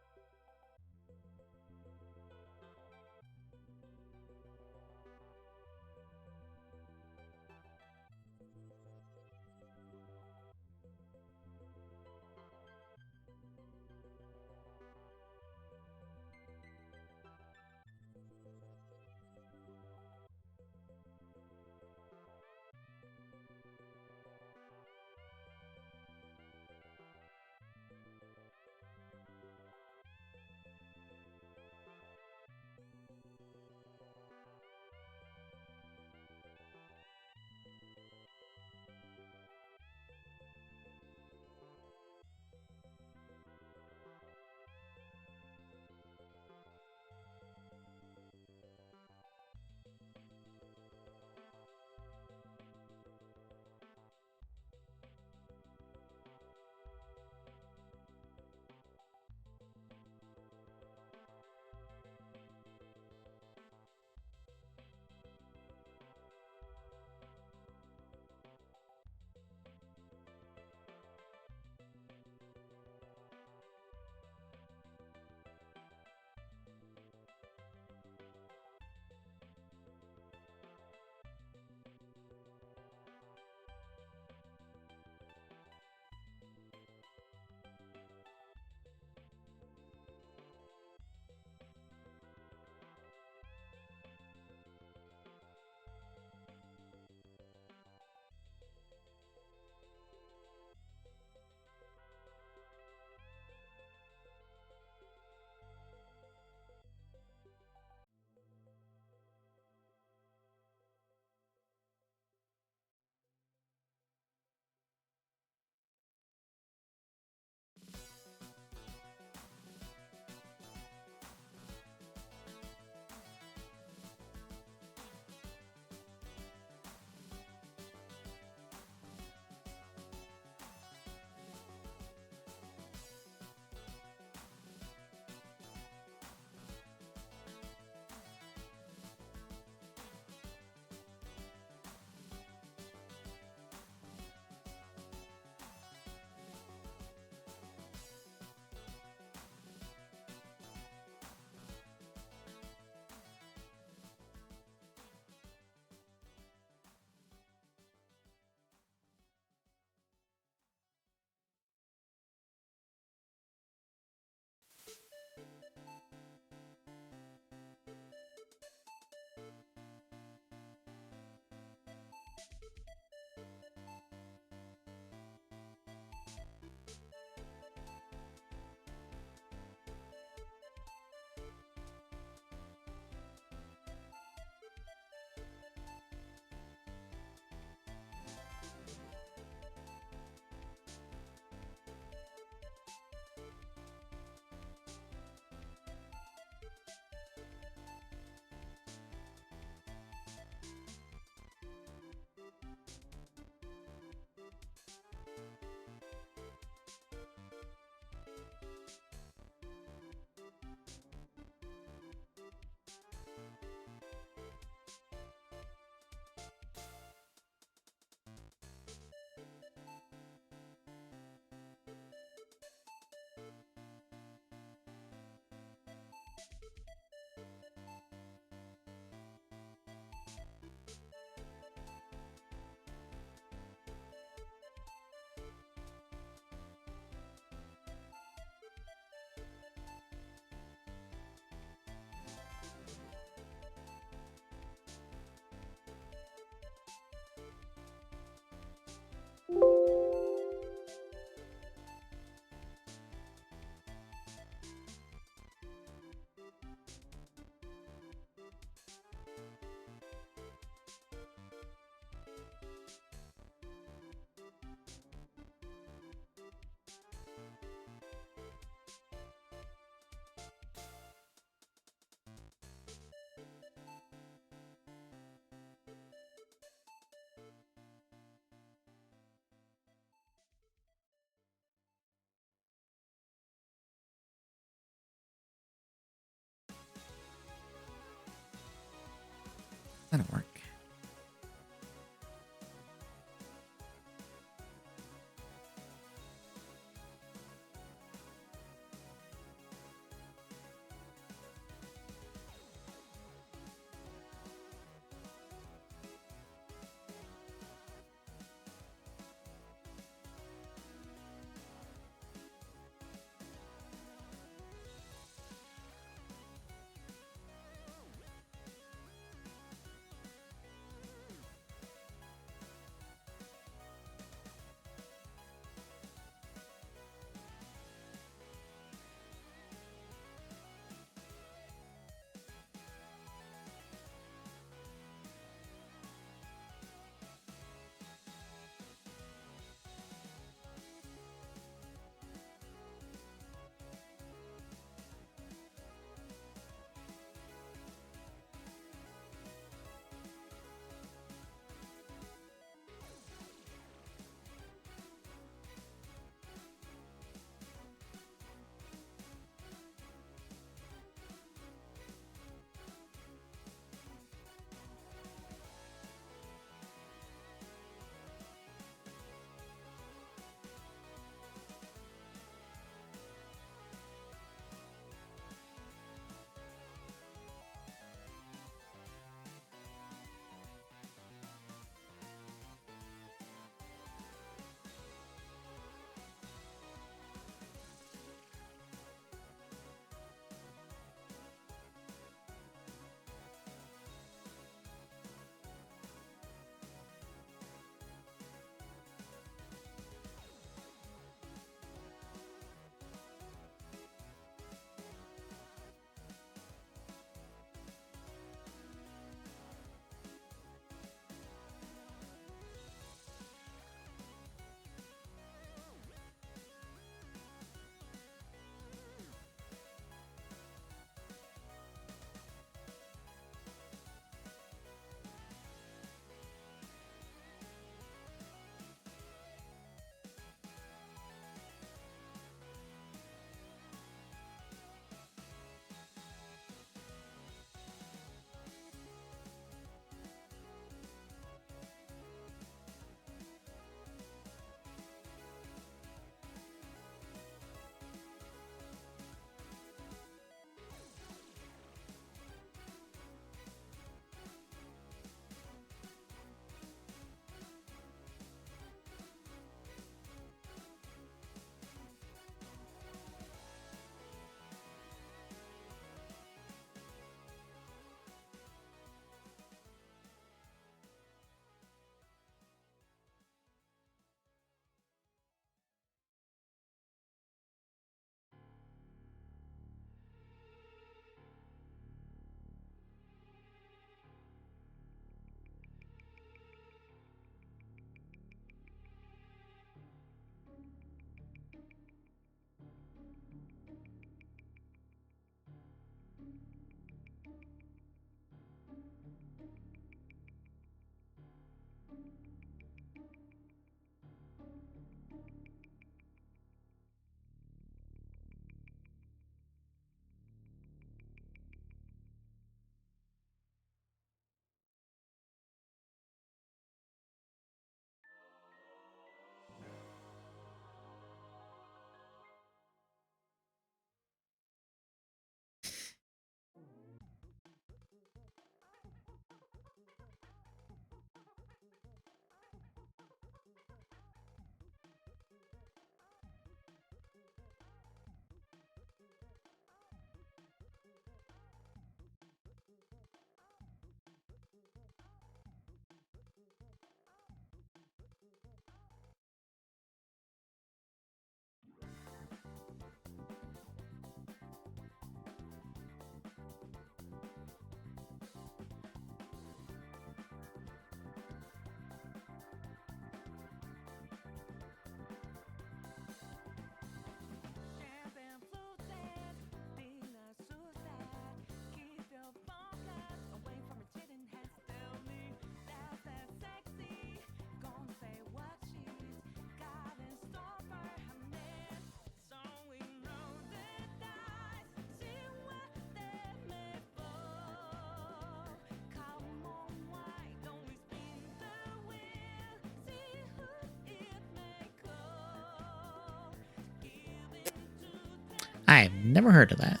I've never heard of that.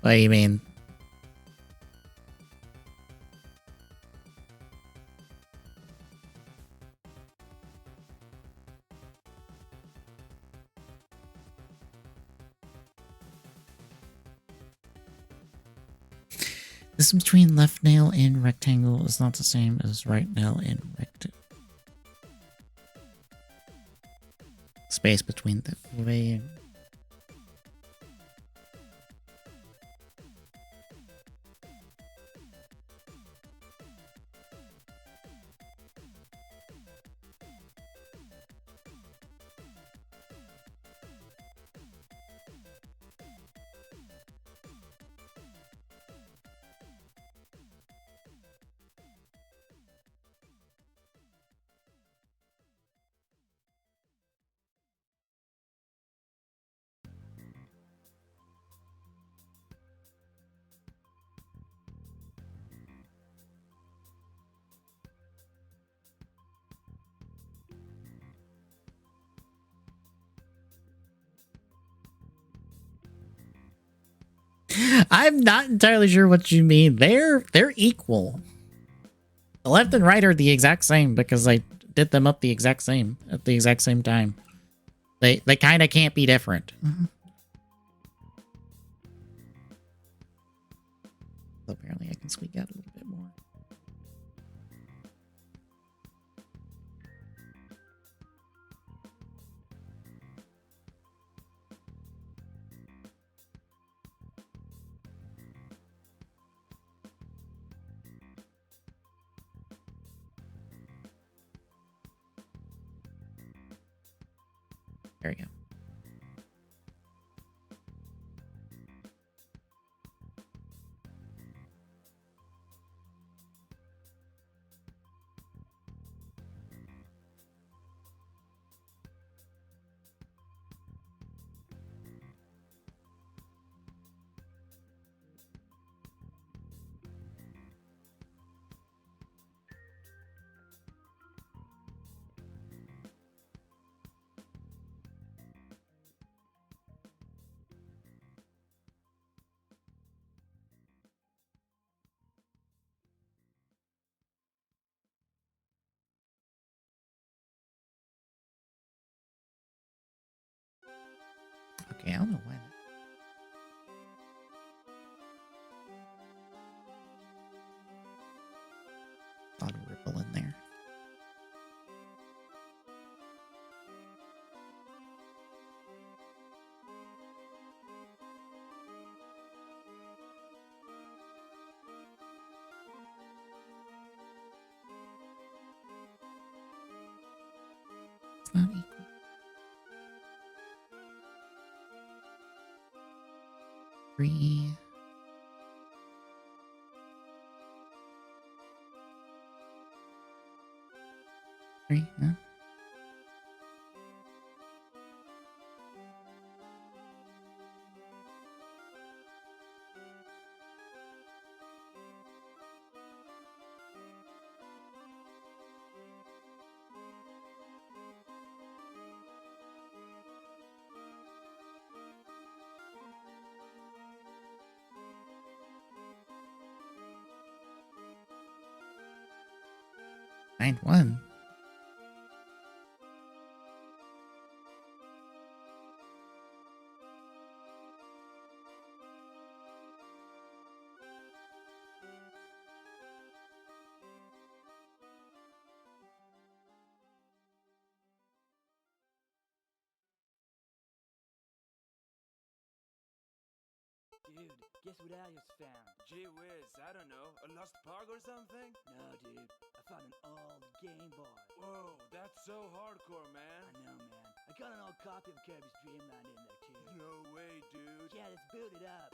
What do you mean? This between left nail and rectangle is not the same as right nail and rectangle. Space between the way. I'm not entirely sure what you mean. They're equal. The left and right are the exact same because I did them up the exact same at the exact same time. They kind of can't be different. So apparently I can squeak out a little bit more. There we go. Okay, I don't know when. A lot of ripple in there. It's not equal. Three. No? Find one. Dude, guess what I just found? Gee whiz, I don't know. A lost park or something? No, dude. I found an old Game Boy. Whoa, that's so hardcore, man. I know, man. I got an old copy of Kirby's Dream Land in there, too. No way, dude. Yeah, let's boot it up.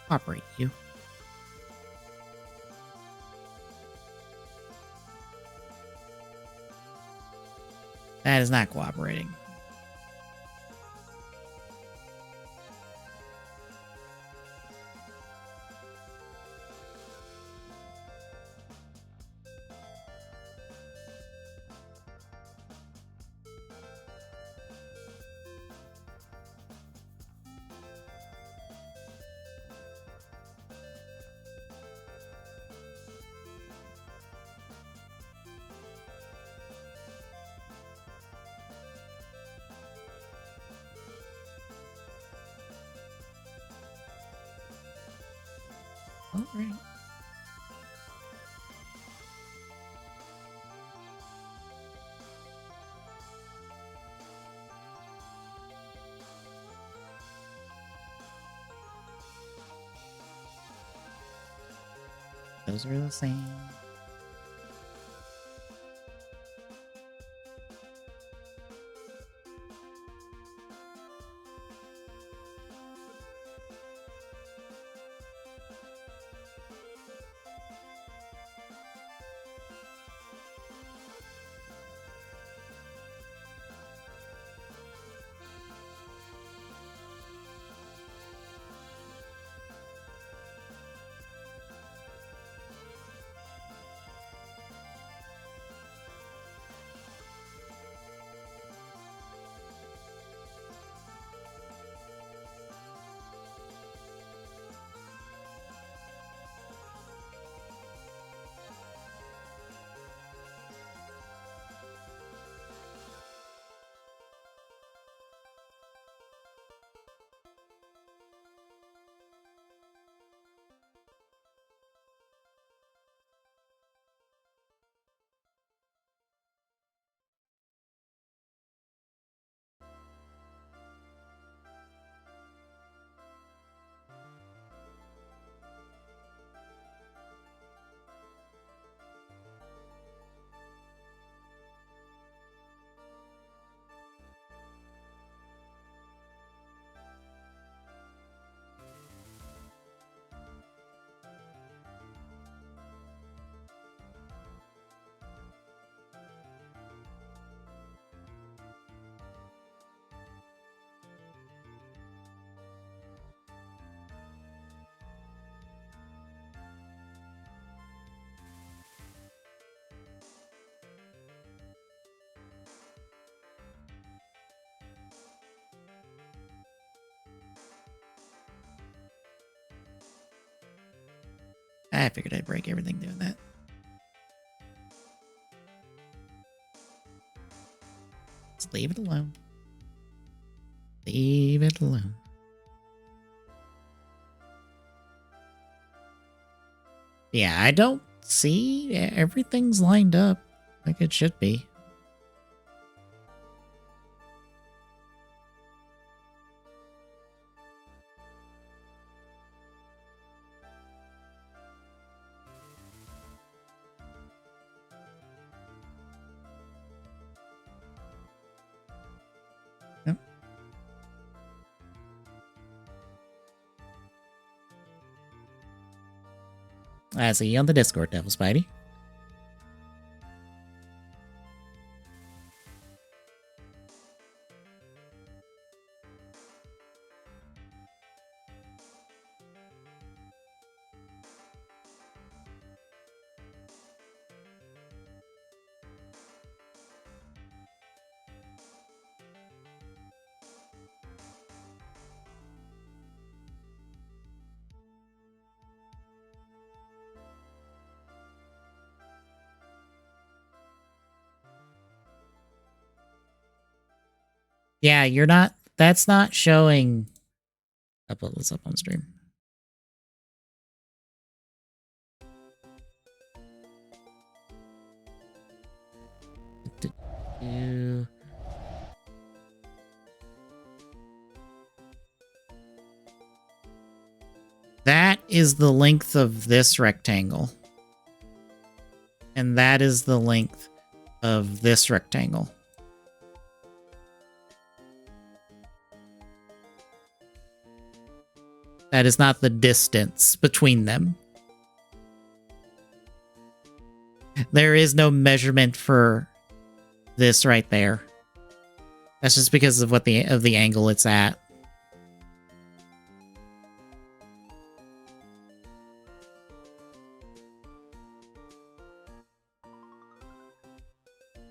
Cooperate, you. That is not cooperating. All right. Those are the same. I figured I'd break everything doing that. Just leave it alone. Leave it alone. Yeah, I don't see everything's lined up like it should be. Yep. I see you on the Discord, Devil Spidey. Yeah, you're not. That's not showing. I'll put this up on stream. That is the length of this rectangle. And that is the length of this rectangle. That is not the distance between them. There is no measurement for this right there. That's just because of what the angle it's at.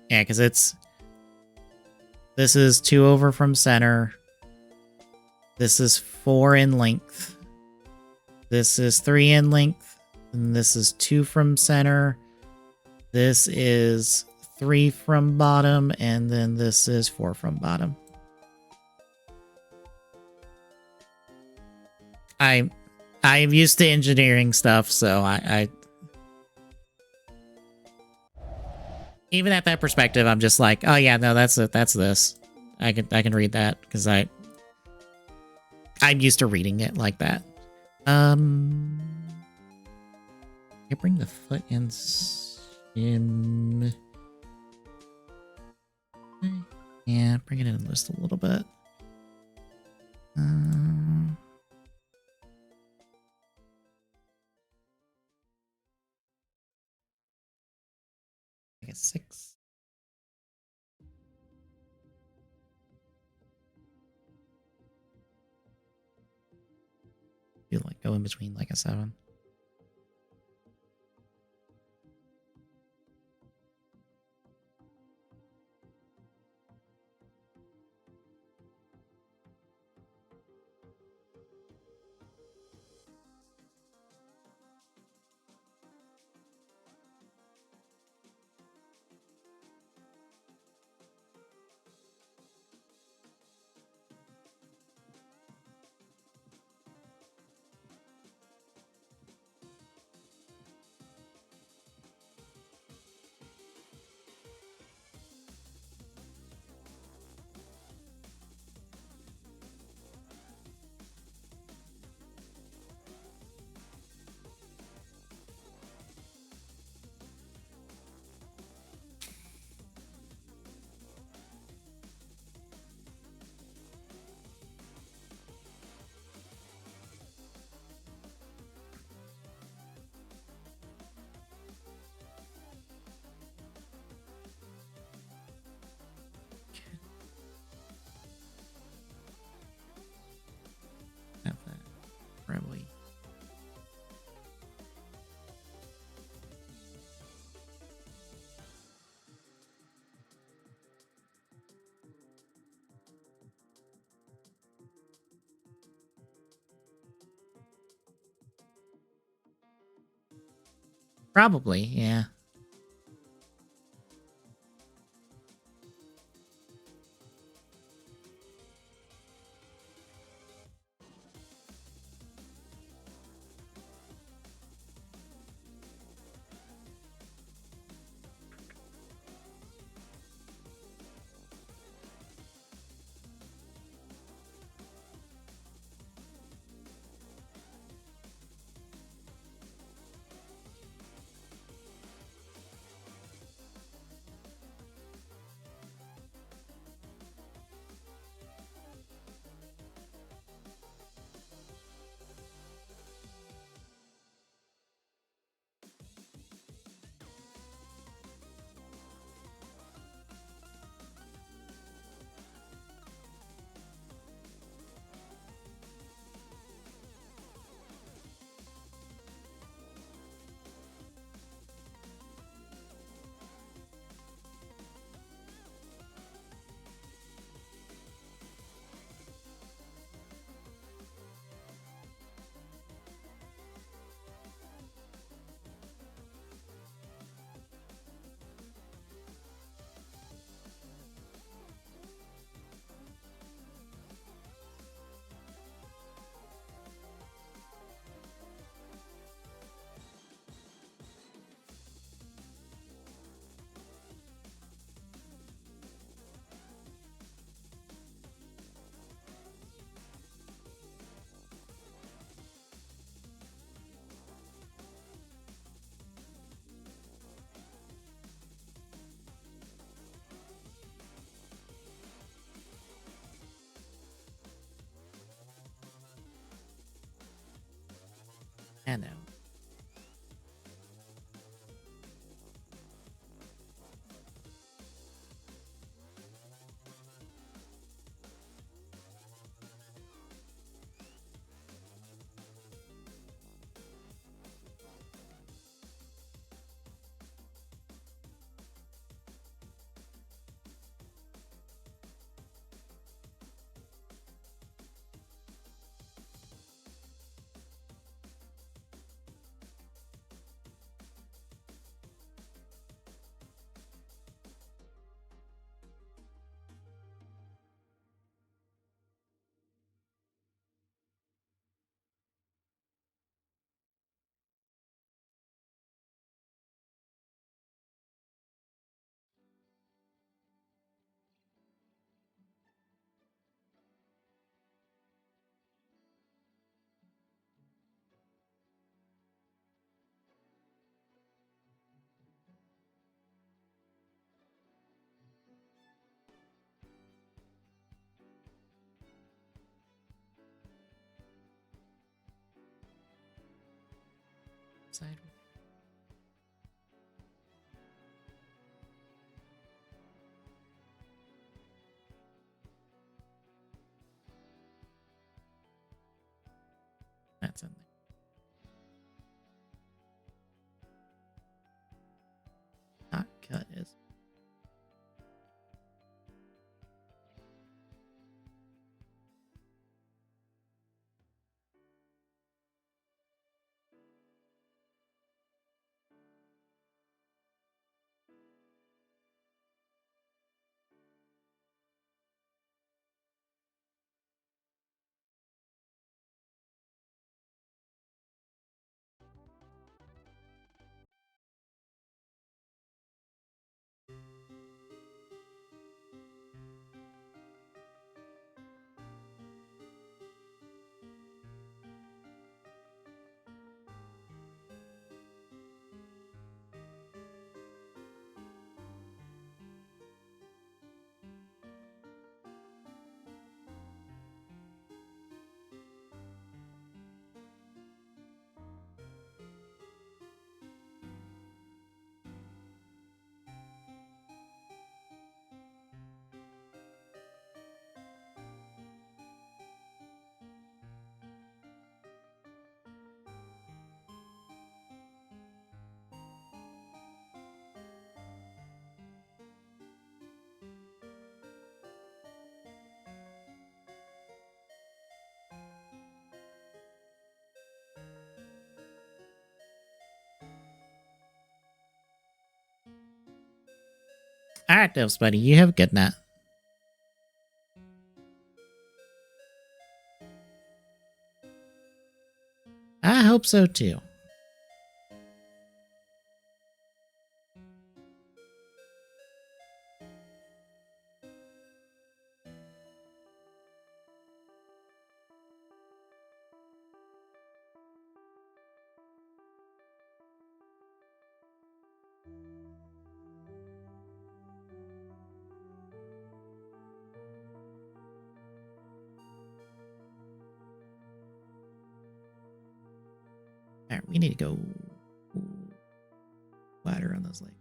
Yeah, because this is 2 over from center. This is 4 in length. This is 3 in length. And this is 2 from center. This is 3 from bottom. And then this is 4 from bottom. I'm used to engineering stuff, so I even at that perspective, I'm just like, oh yeah, no, that's it. That's this. I can read that because I'm used to reading it like that. Here I bring the foot and sim. Yeah, bring it in just a little bit. I guess 6. Do like go in between like a 7. Have that probably. Probably, yeah. I know. Side. That's in there. Not cut is. All right, Dose Buddy, you have a good night. I hope so too. All right, we need to go wider on those legs.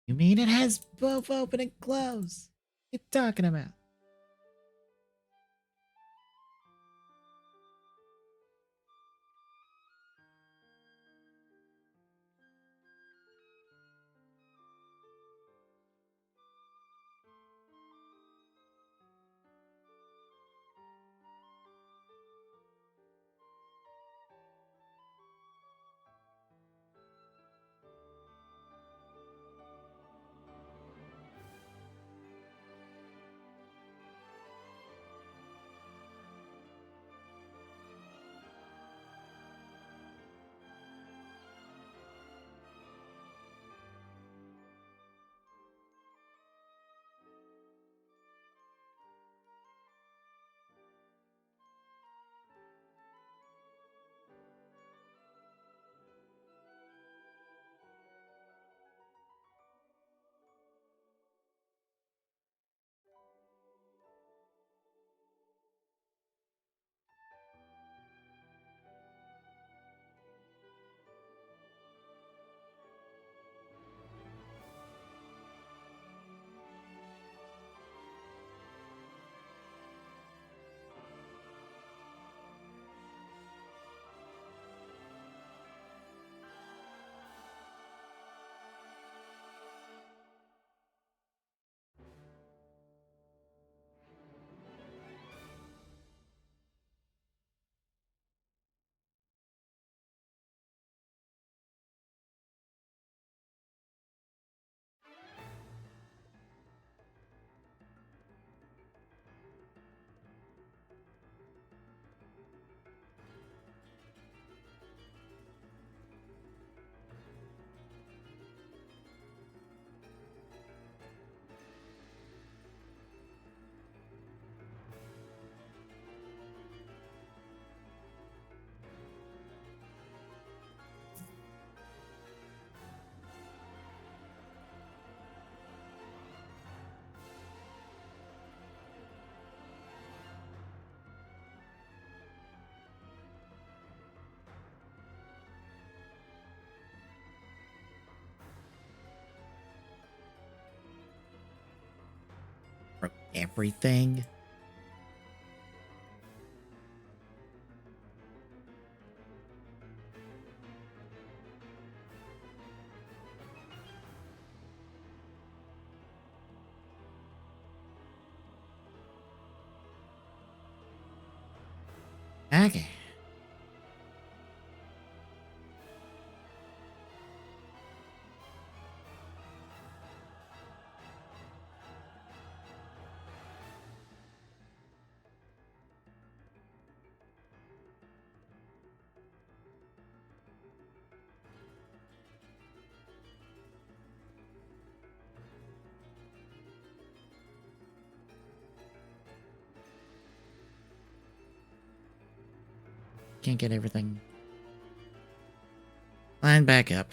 You mean it has both open and close? What are you talking about? Broke everything. Okay. Can't get everything lined back up.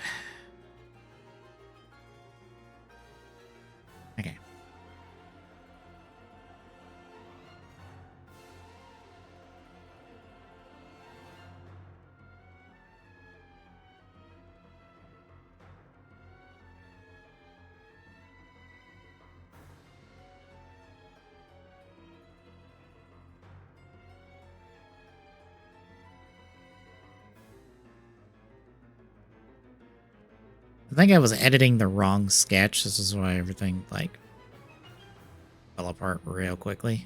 Okay. I think I was editing the wrong sketch. This is why everything, like, fell apart real quickly.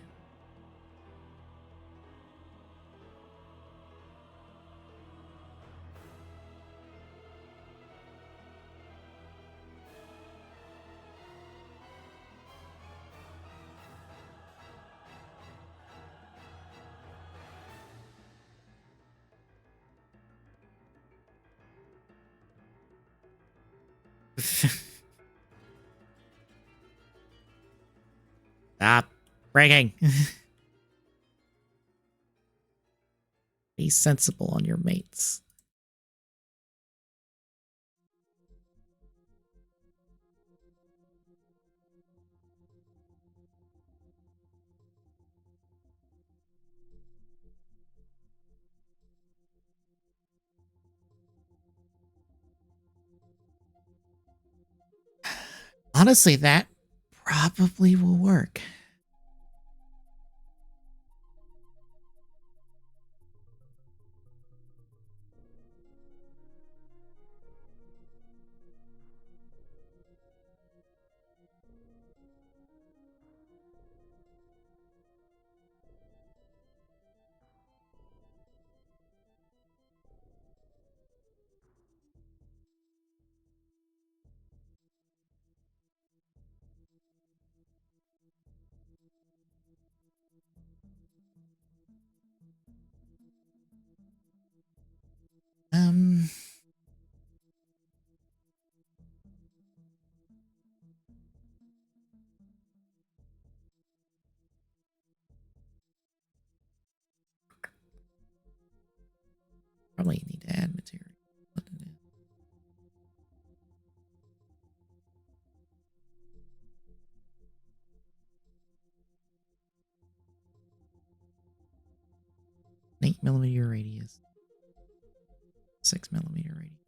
Stop breaking. Be sensible on your mates. Honestly, that probably will work. Um, Probably need to add material. What it is. An 8mm radius. 6mm radius.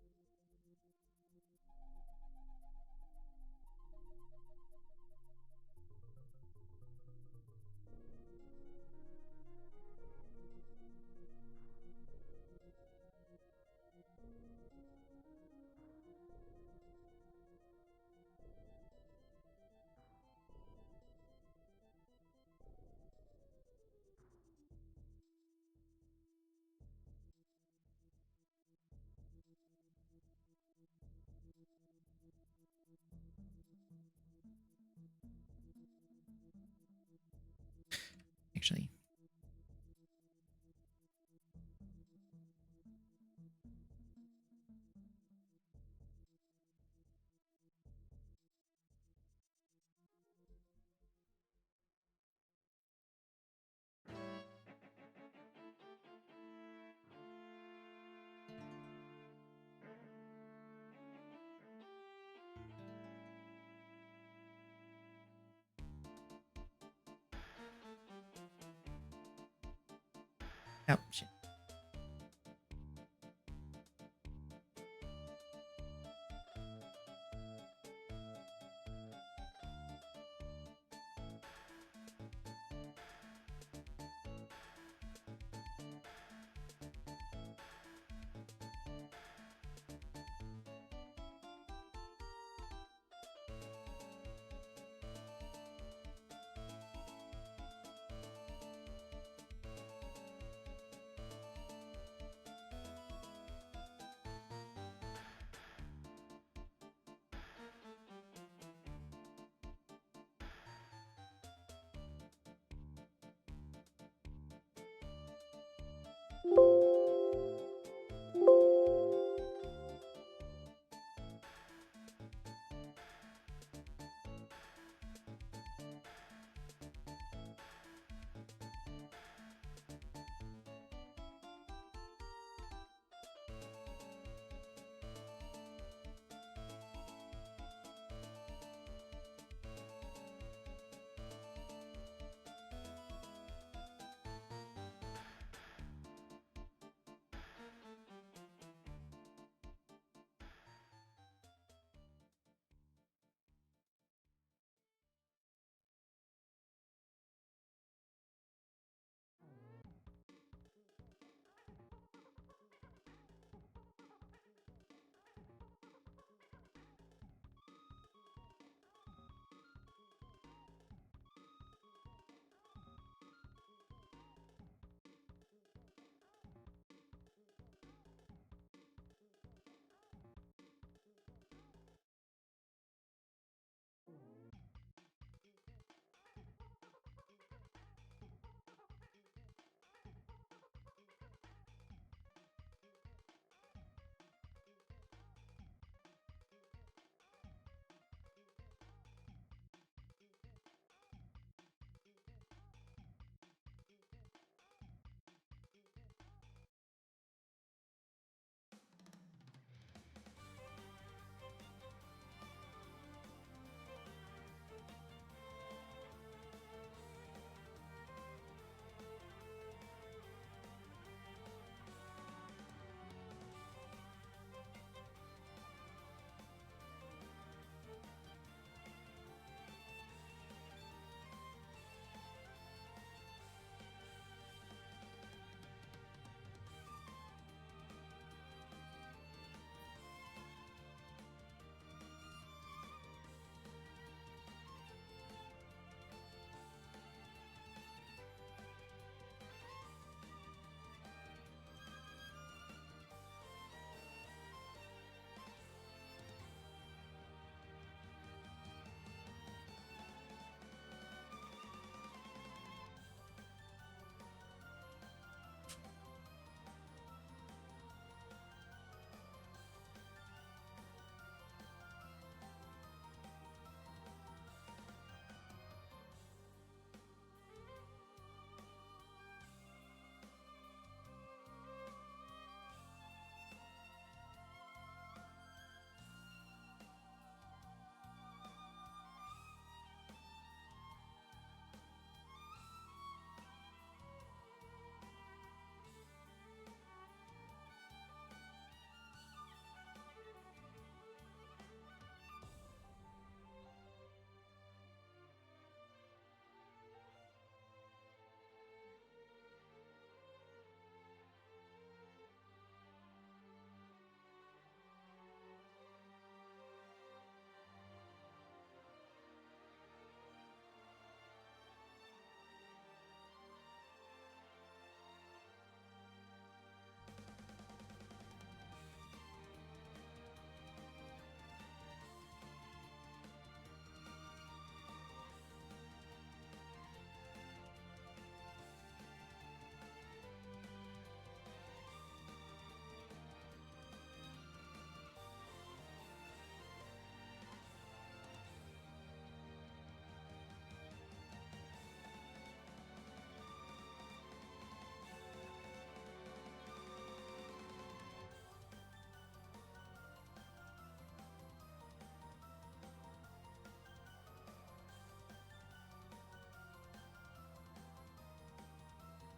Actually, oh shit.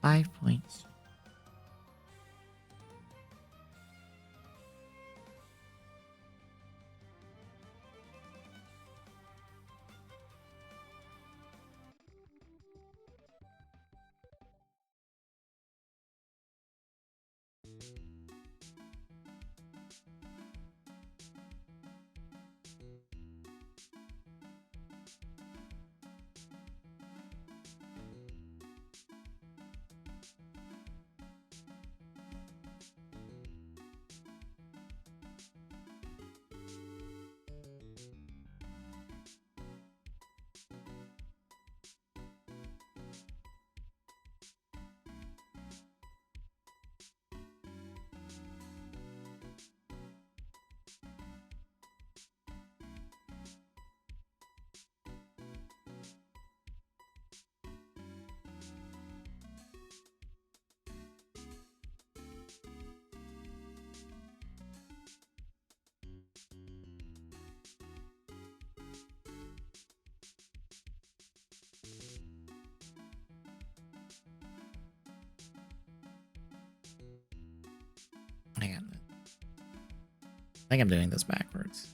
5 points. Hang on. I think I'm doing this backwards.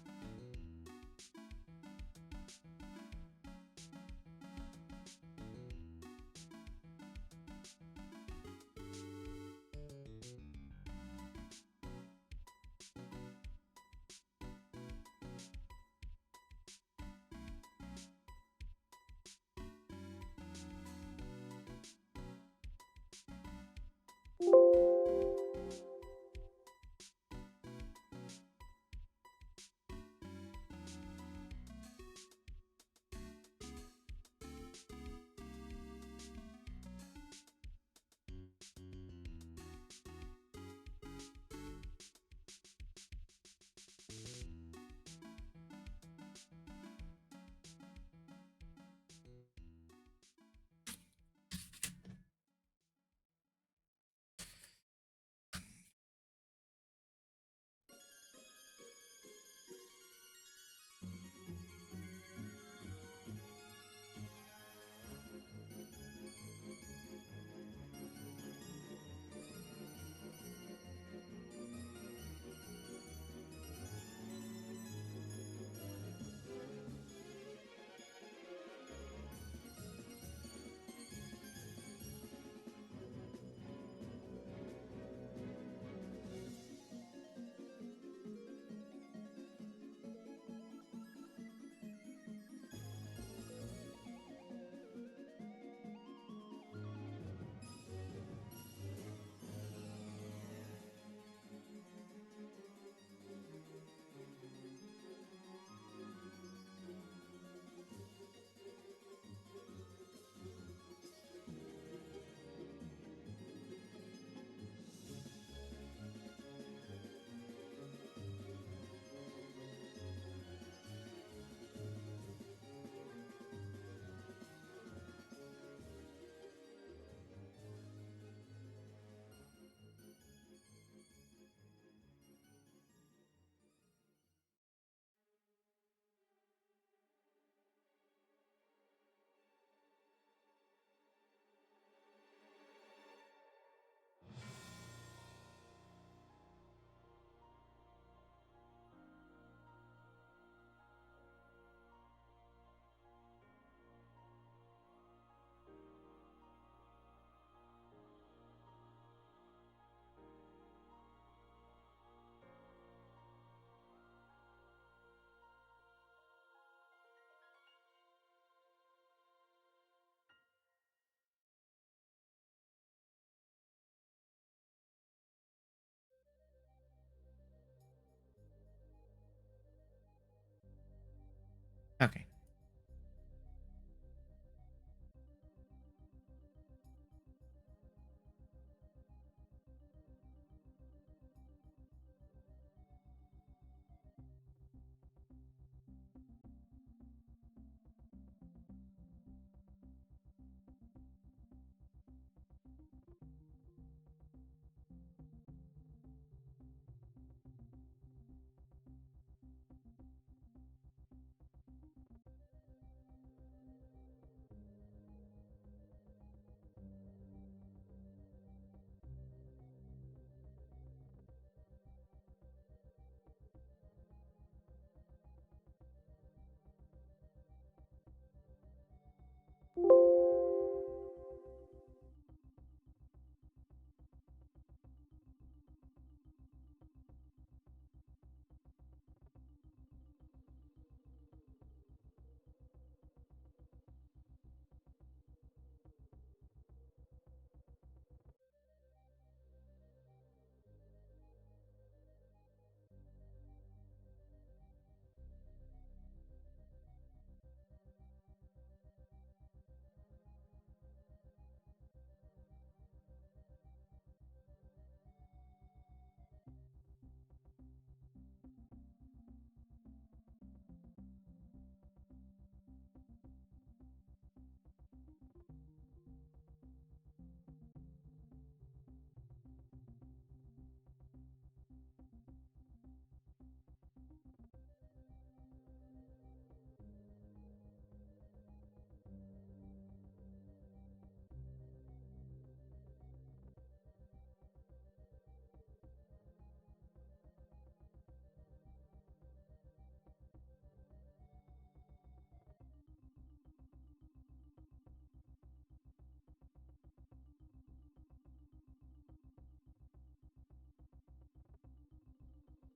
Okay.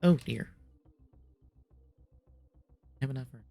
Oh dear. Have enough room.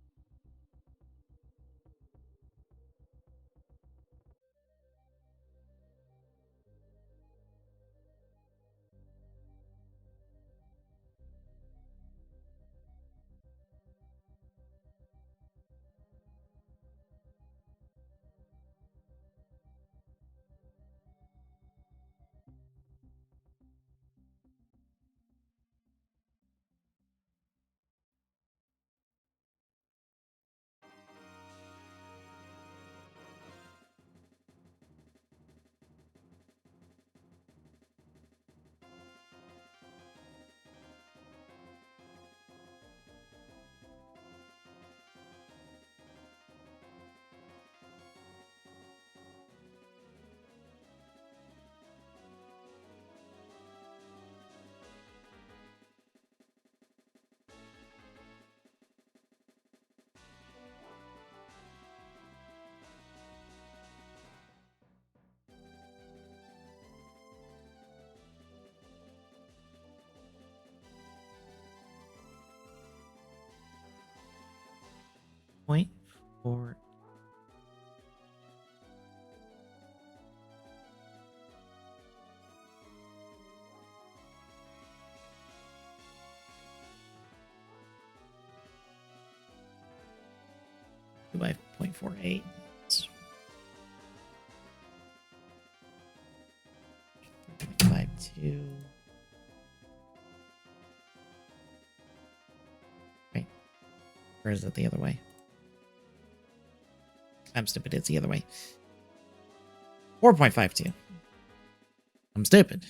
Point for by 0.48. 3.52. Wait. Or is it the other way? I'm stupid. It's the other way. 4.52. I'm stupid.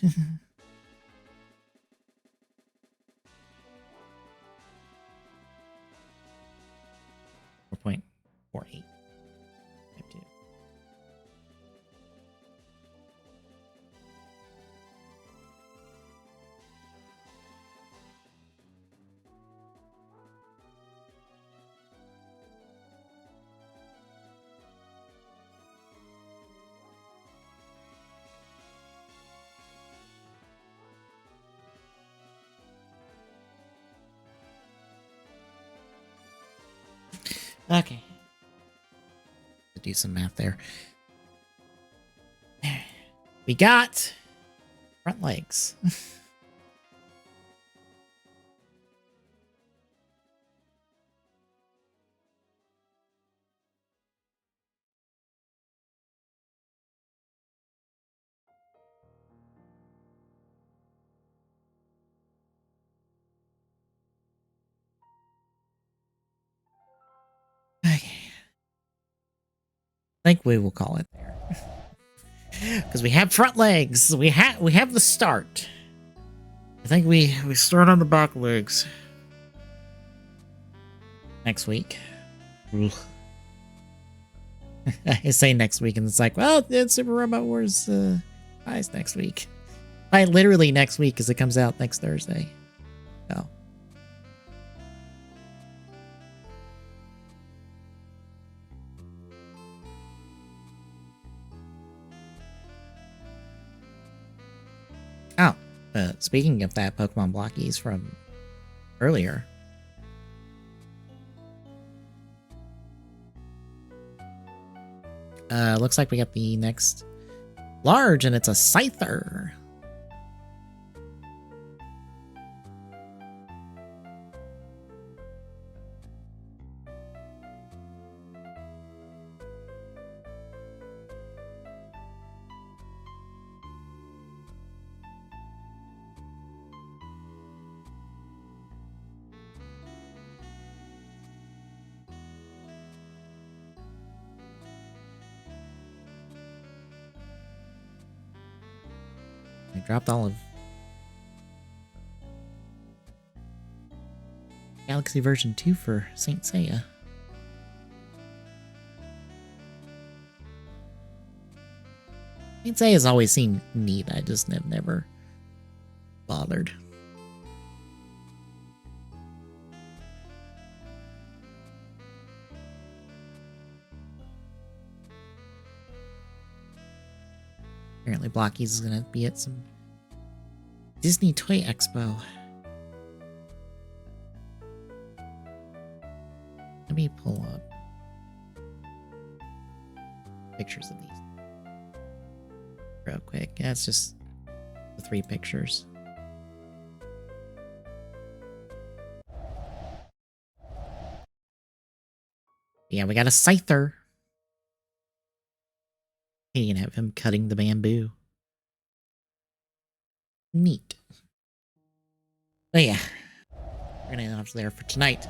4.48. Okay. Do some math there. We got front legs. Okay. I think we will call it there. Because we have front legs. We have the start. I think we start on the back legs. Next week. I say next week and it's like, well, it's Super Robot Wars Rise next week. By literally next week because it comes out next Thursday. So. Oh, speaking of that Pokemon Blockies from earlier. Looks like we got the next large, and it's a Scyther. I dropped all of Galaxy version 2 for Saint Seiya. Saint Seiya's always seemed neat. I just have never bothered. Apparently Blockies is going to be at some Disney Toy Expo. let me pull up pictures of these real quick. Yeah, it's just the 3 pictures. Yeah, we got a scyther. You can have him cutting the bamboo. Neat. But yeah, we're gonna end off there for tonight.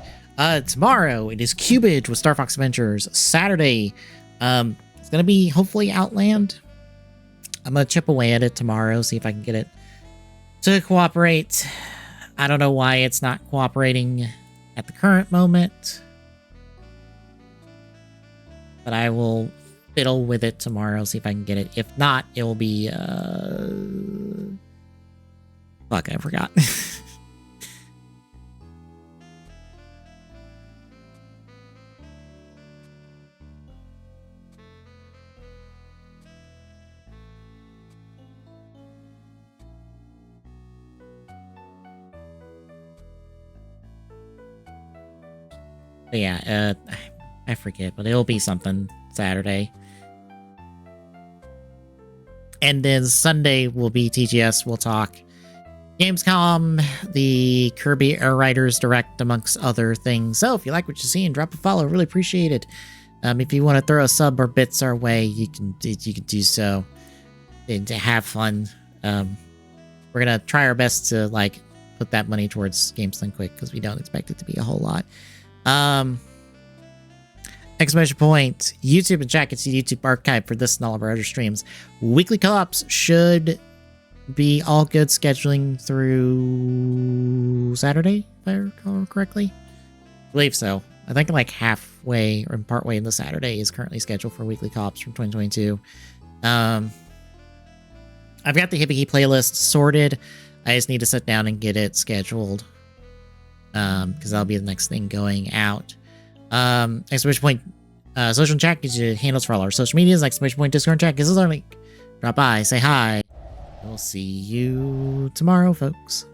Tomorrow it is Cubage with Star Fox Adventures. Saturday, it's gonna be hopefully Outland. I'm gonna chip away at it tomorrow, see if I can get it to cooperate. I don't know why it's not cooperating at the current moment, but I will fiddle with it tomorrow, see if I can get it. If not, it will be fuck, I forgot. But yeah, I forget, but it'll be something Saturday. And then Sunday will be TGS. We'll talk Gamescom, the Kirby Air Riders Direct, amongst other things. So if you like what you see, and drop a follow, really appreciate it. If you want to throw a sub or bits our way, you can do so. And to have fun. We're gonna try our best to like put that money towards GameSling Quick because we don't expect it to be a whole lot. Exclamation point, YouTube and chat gets the YouTube archive for this and all of our other streams. Weekly co-ops should be all good scheduling through Saturday, if I recall correctly. I believe so. I think like halfway or partway into Saturday is currently scheduled for weekly co-ops from 2022. I've got the Hibiki playlist sorted. I just need to sit down and get it scheduled. Because that'll be the next thing going out. Exclamation point, social chat gives you handles for all our social medias. Exclamation point, Discord chat gives us our link. Drop by, say hi. We'll see you tomorrow, folks.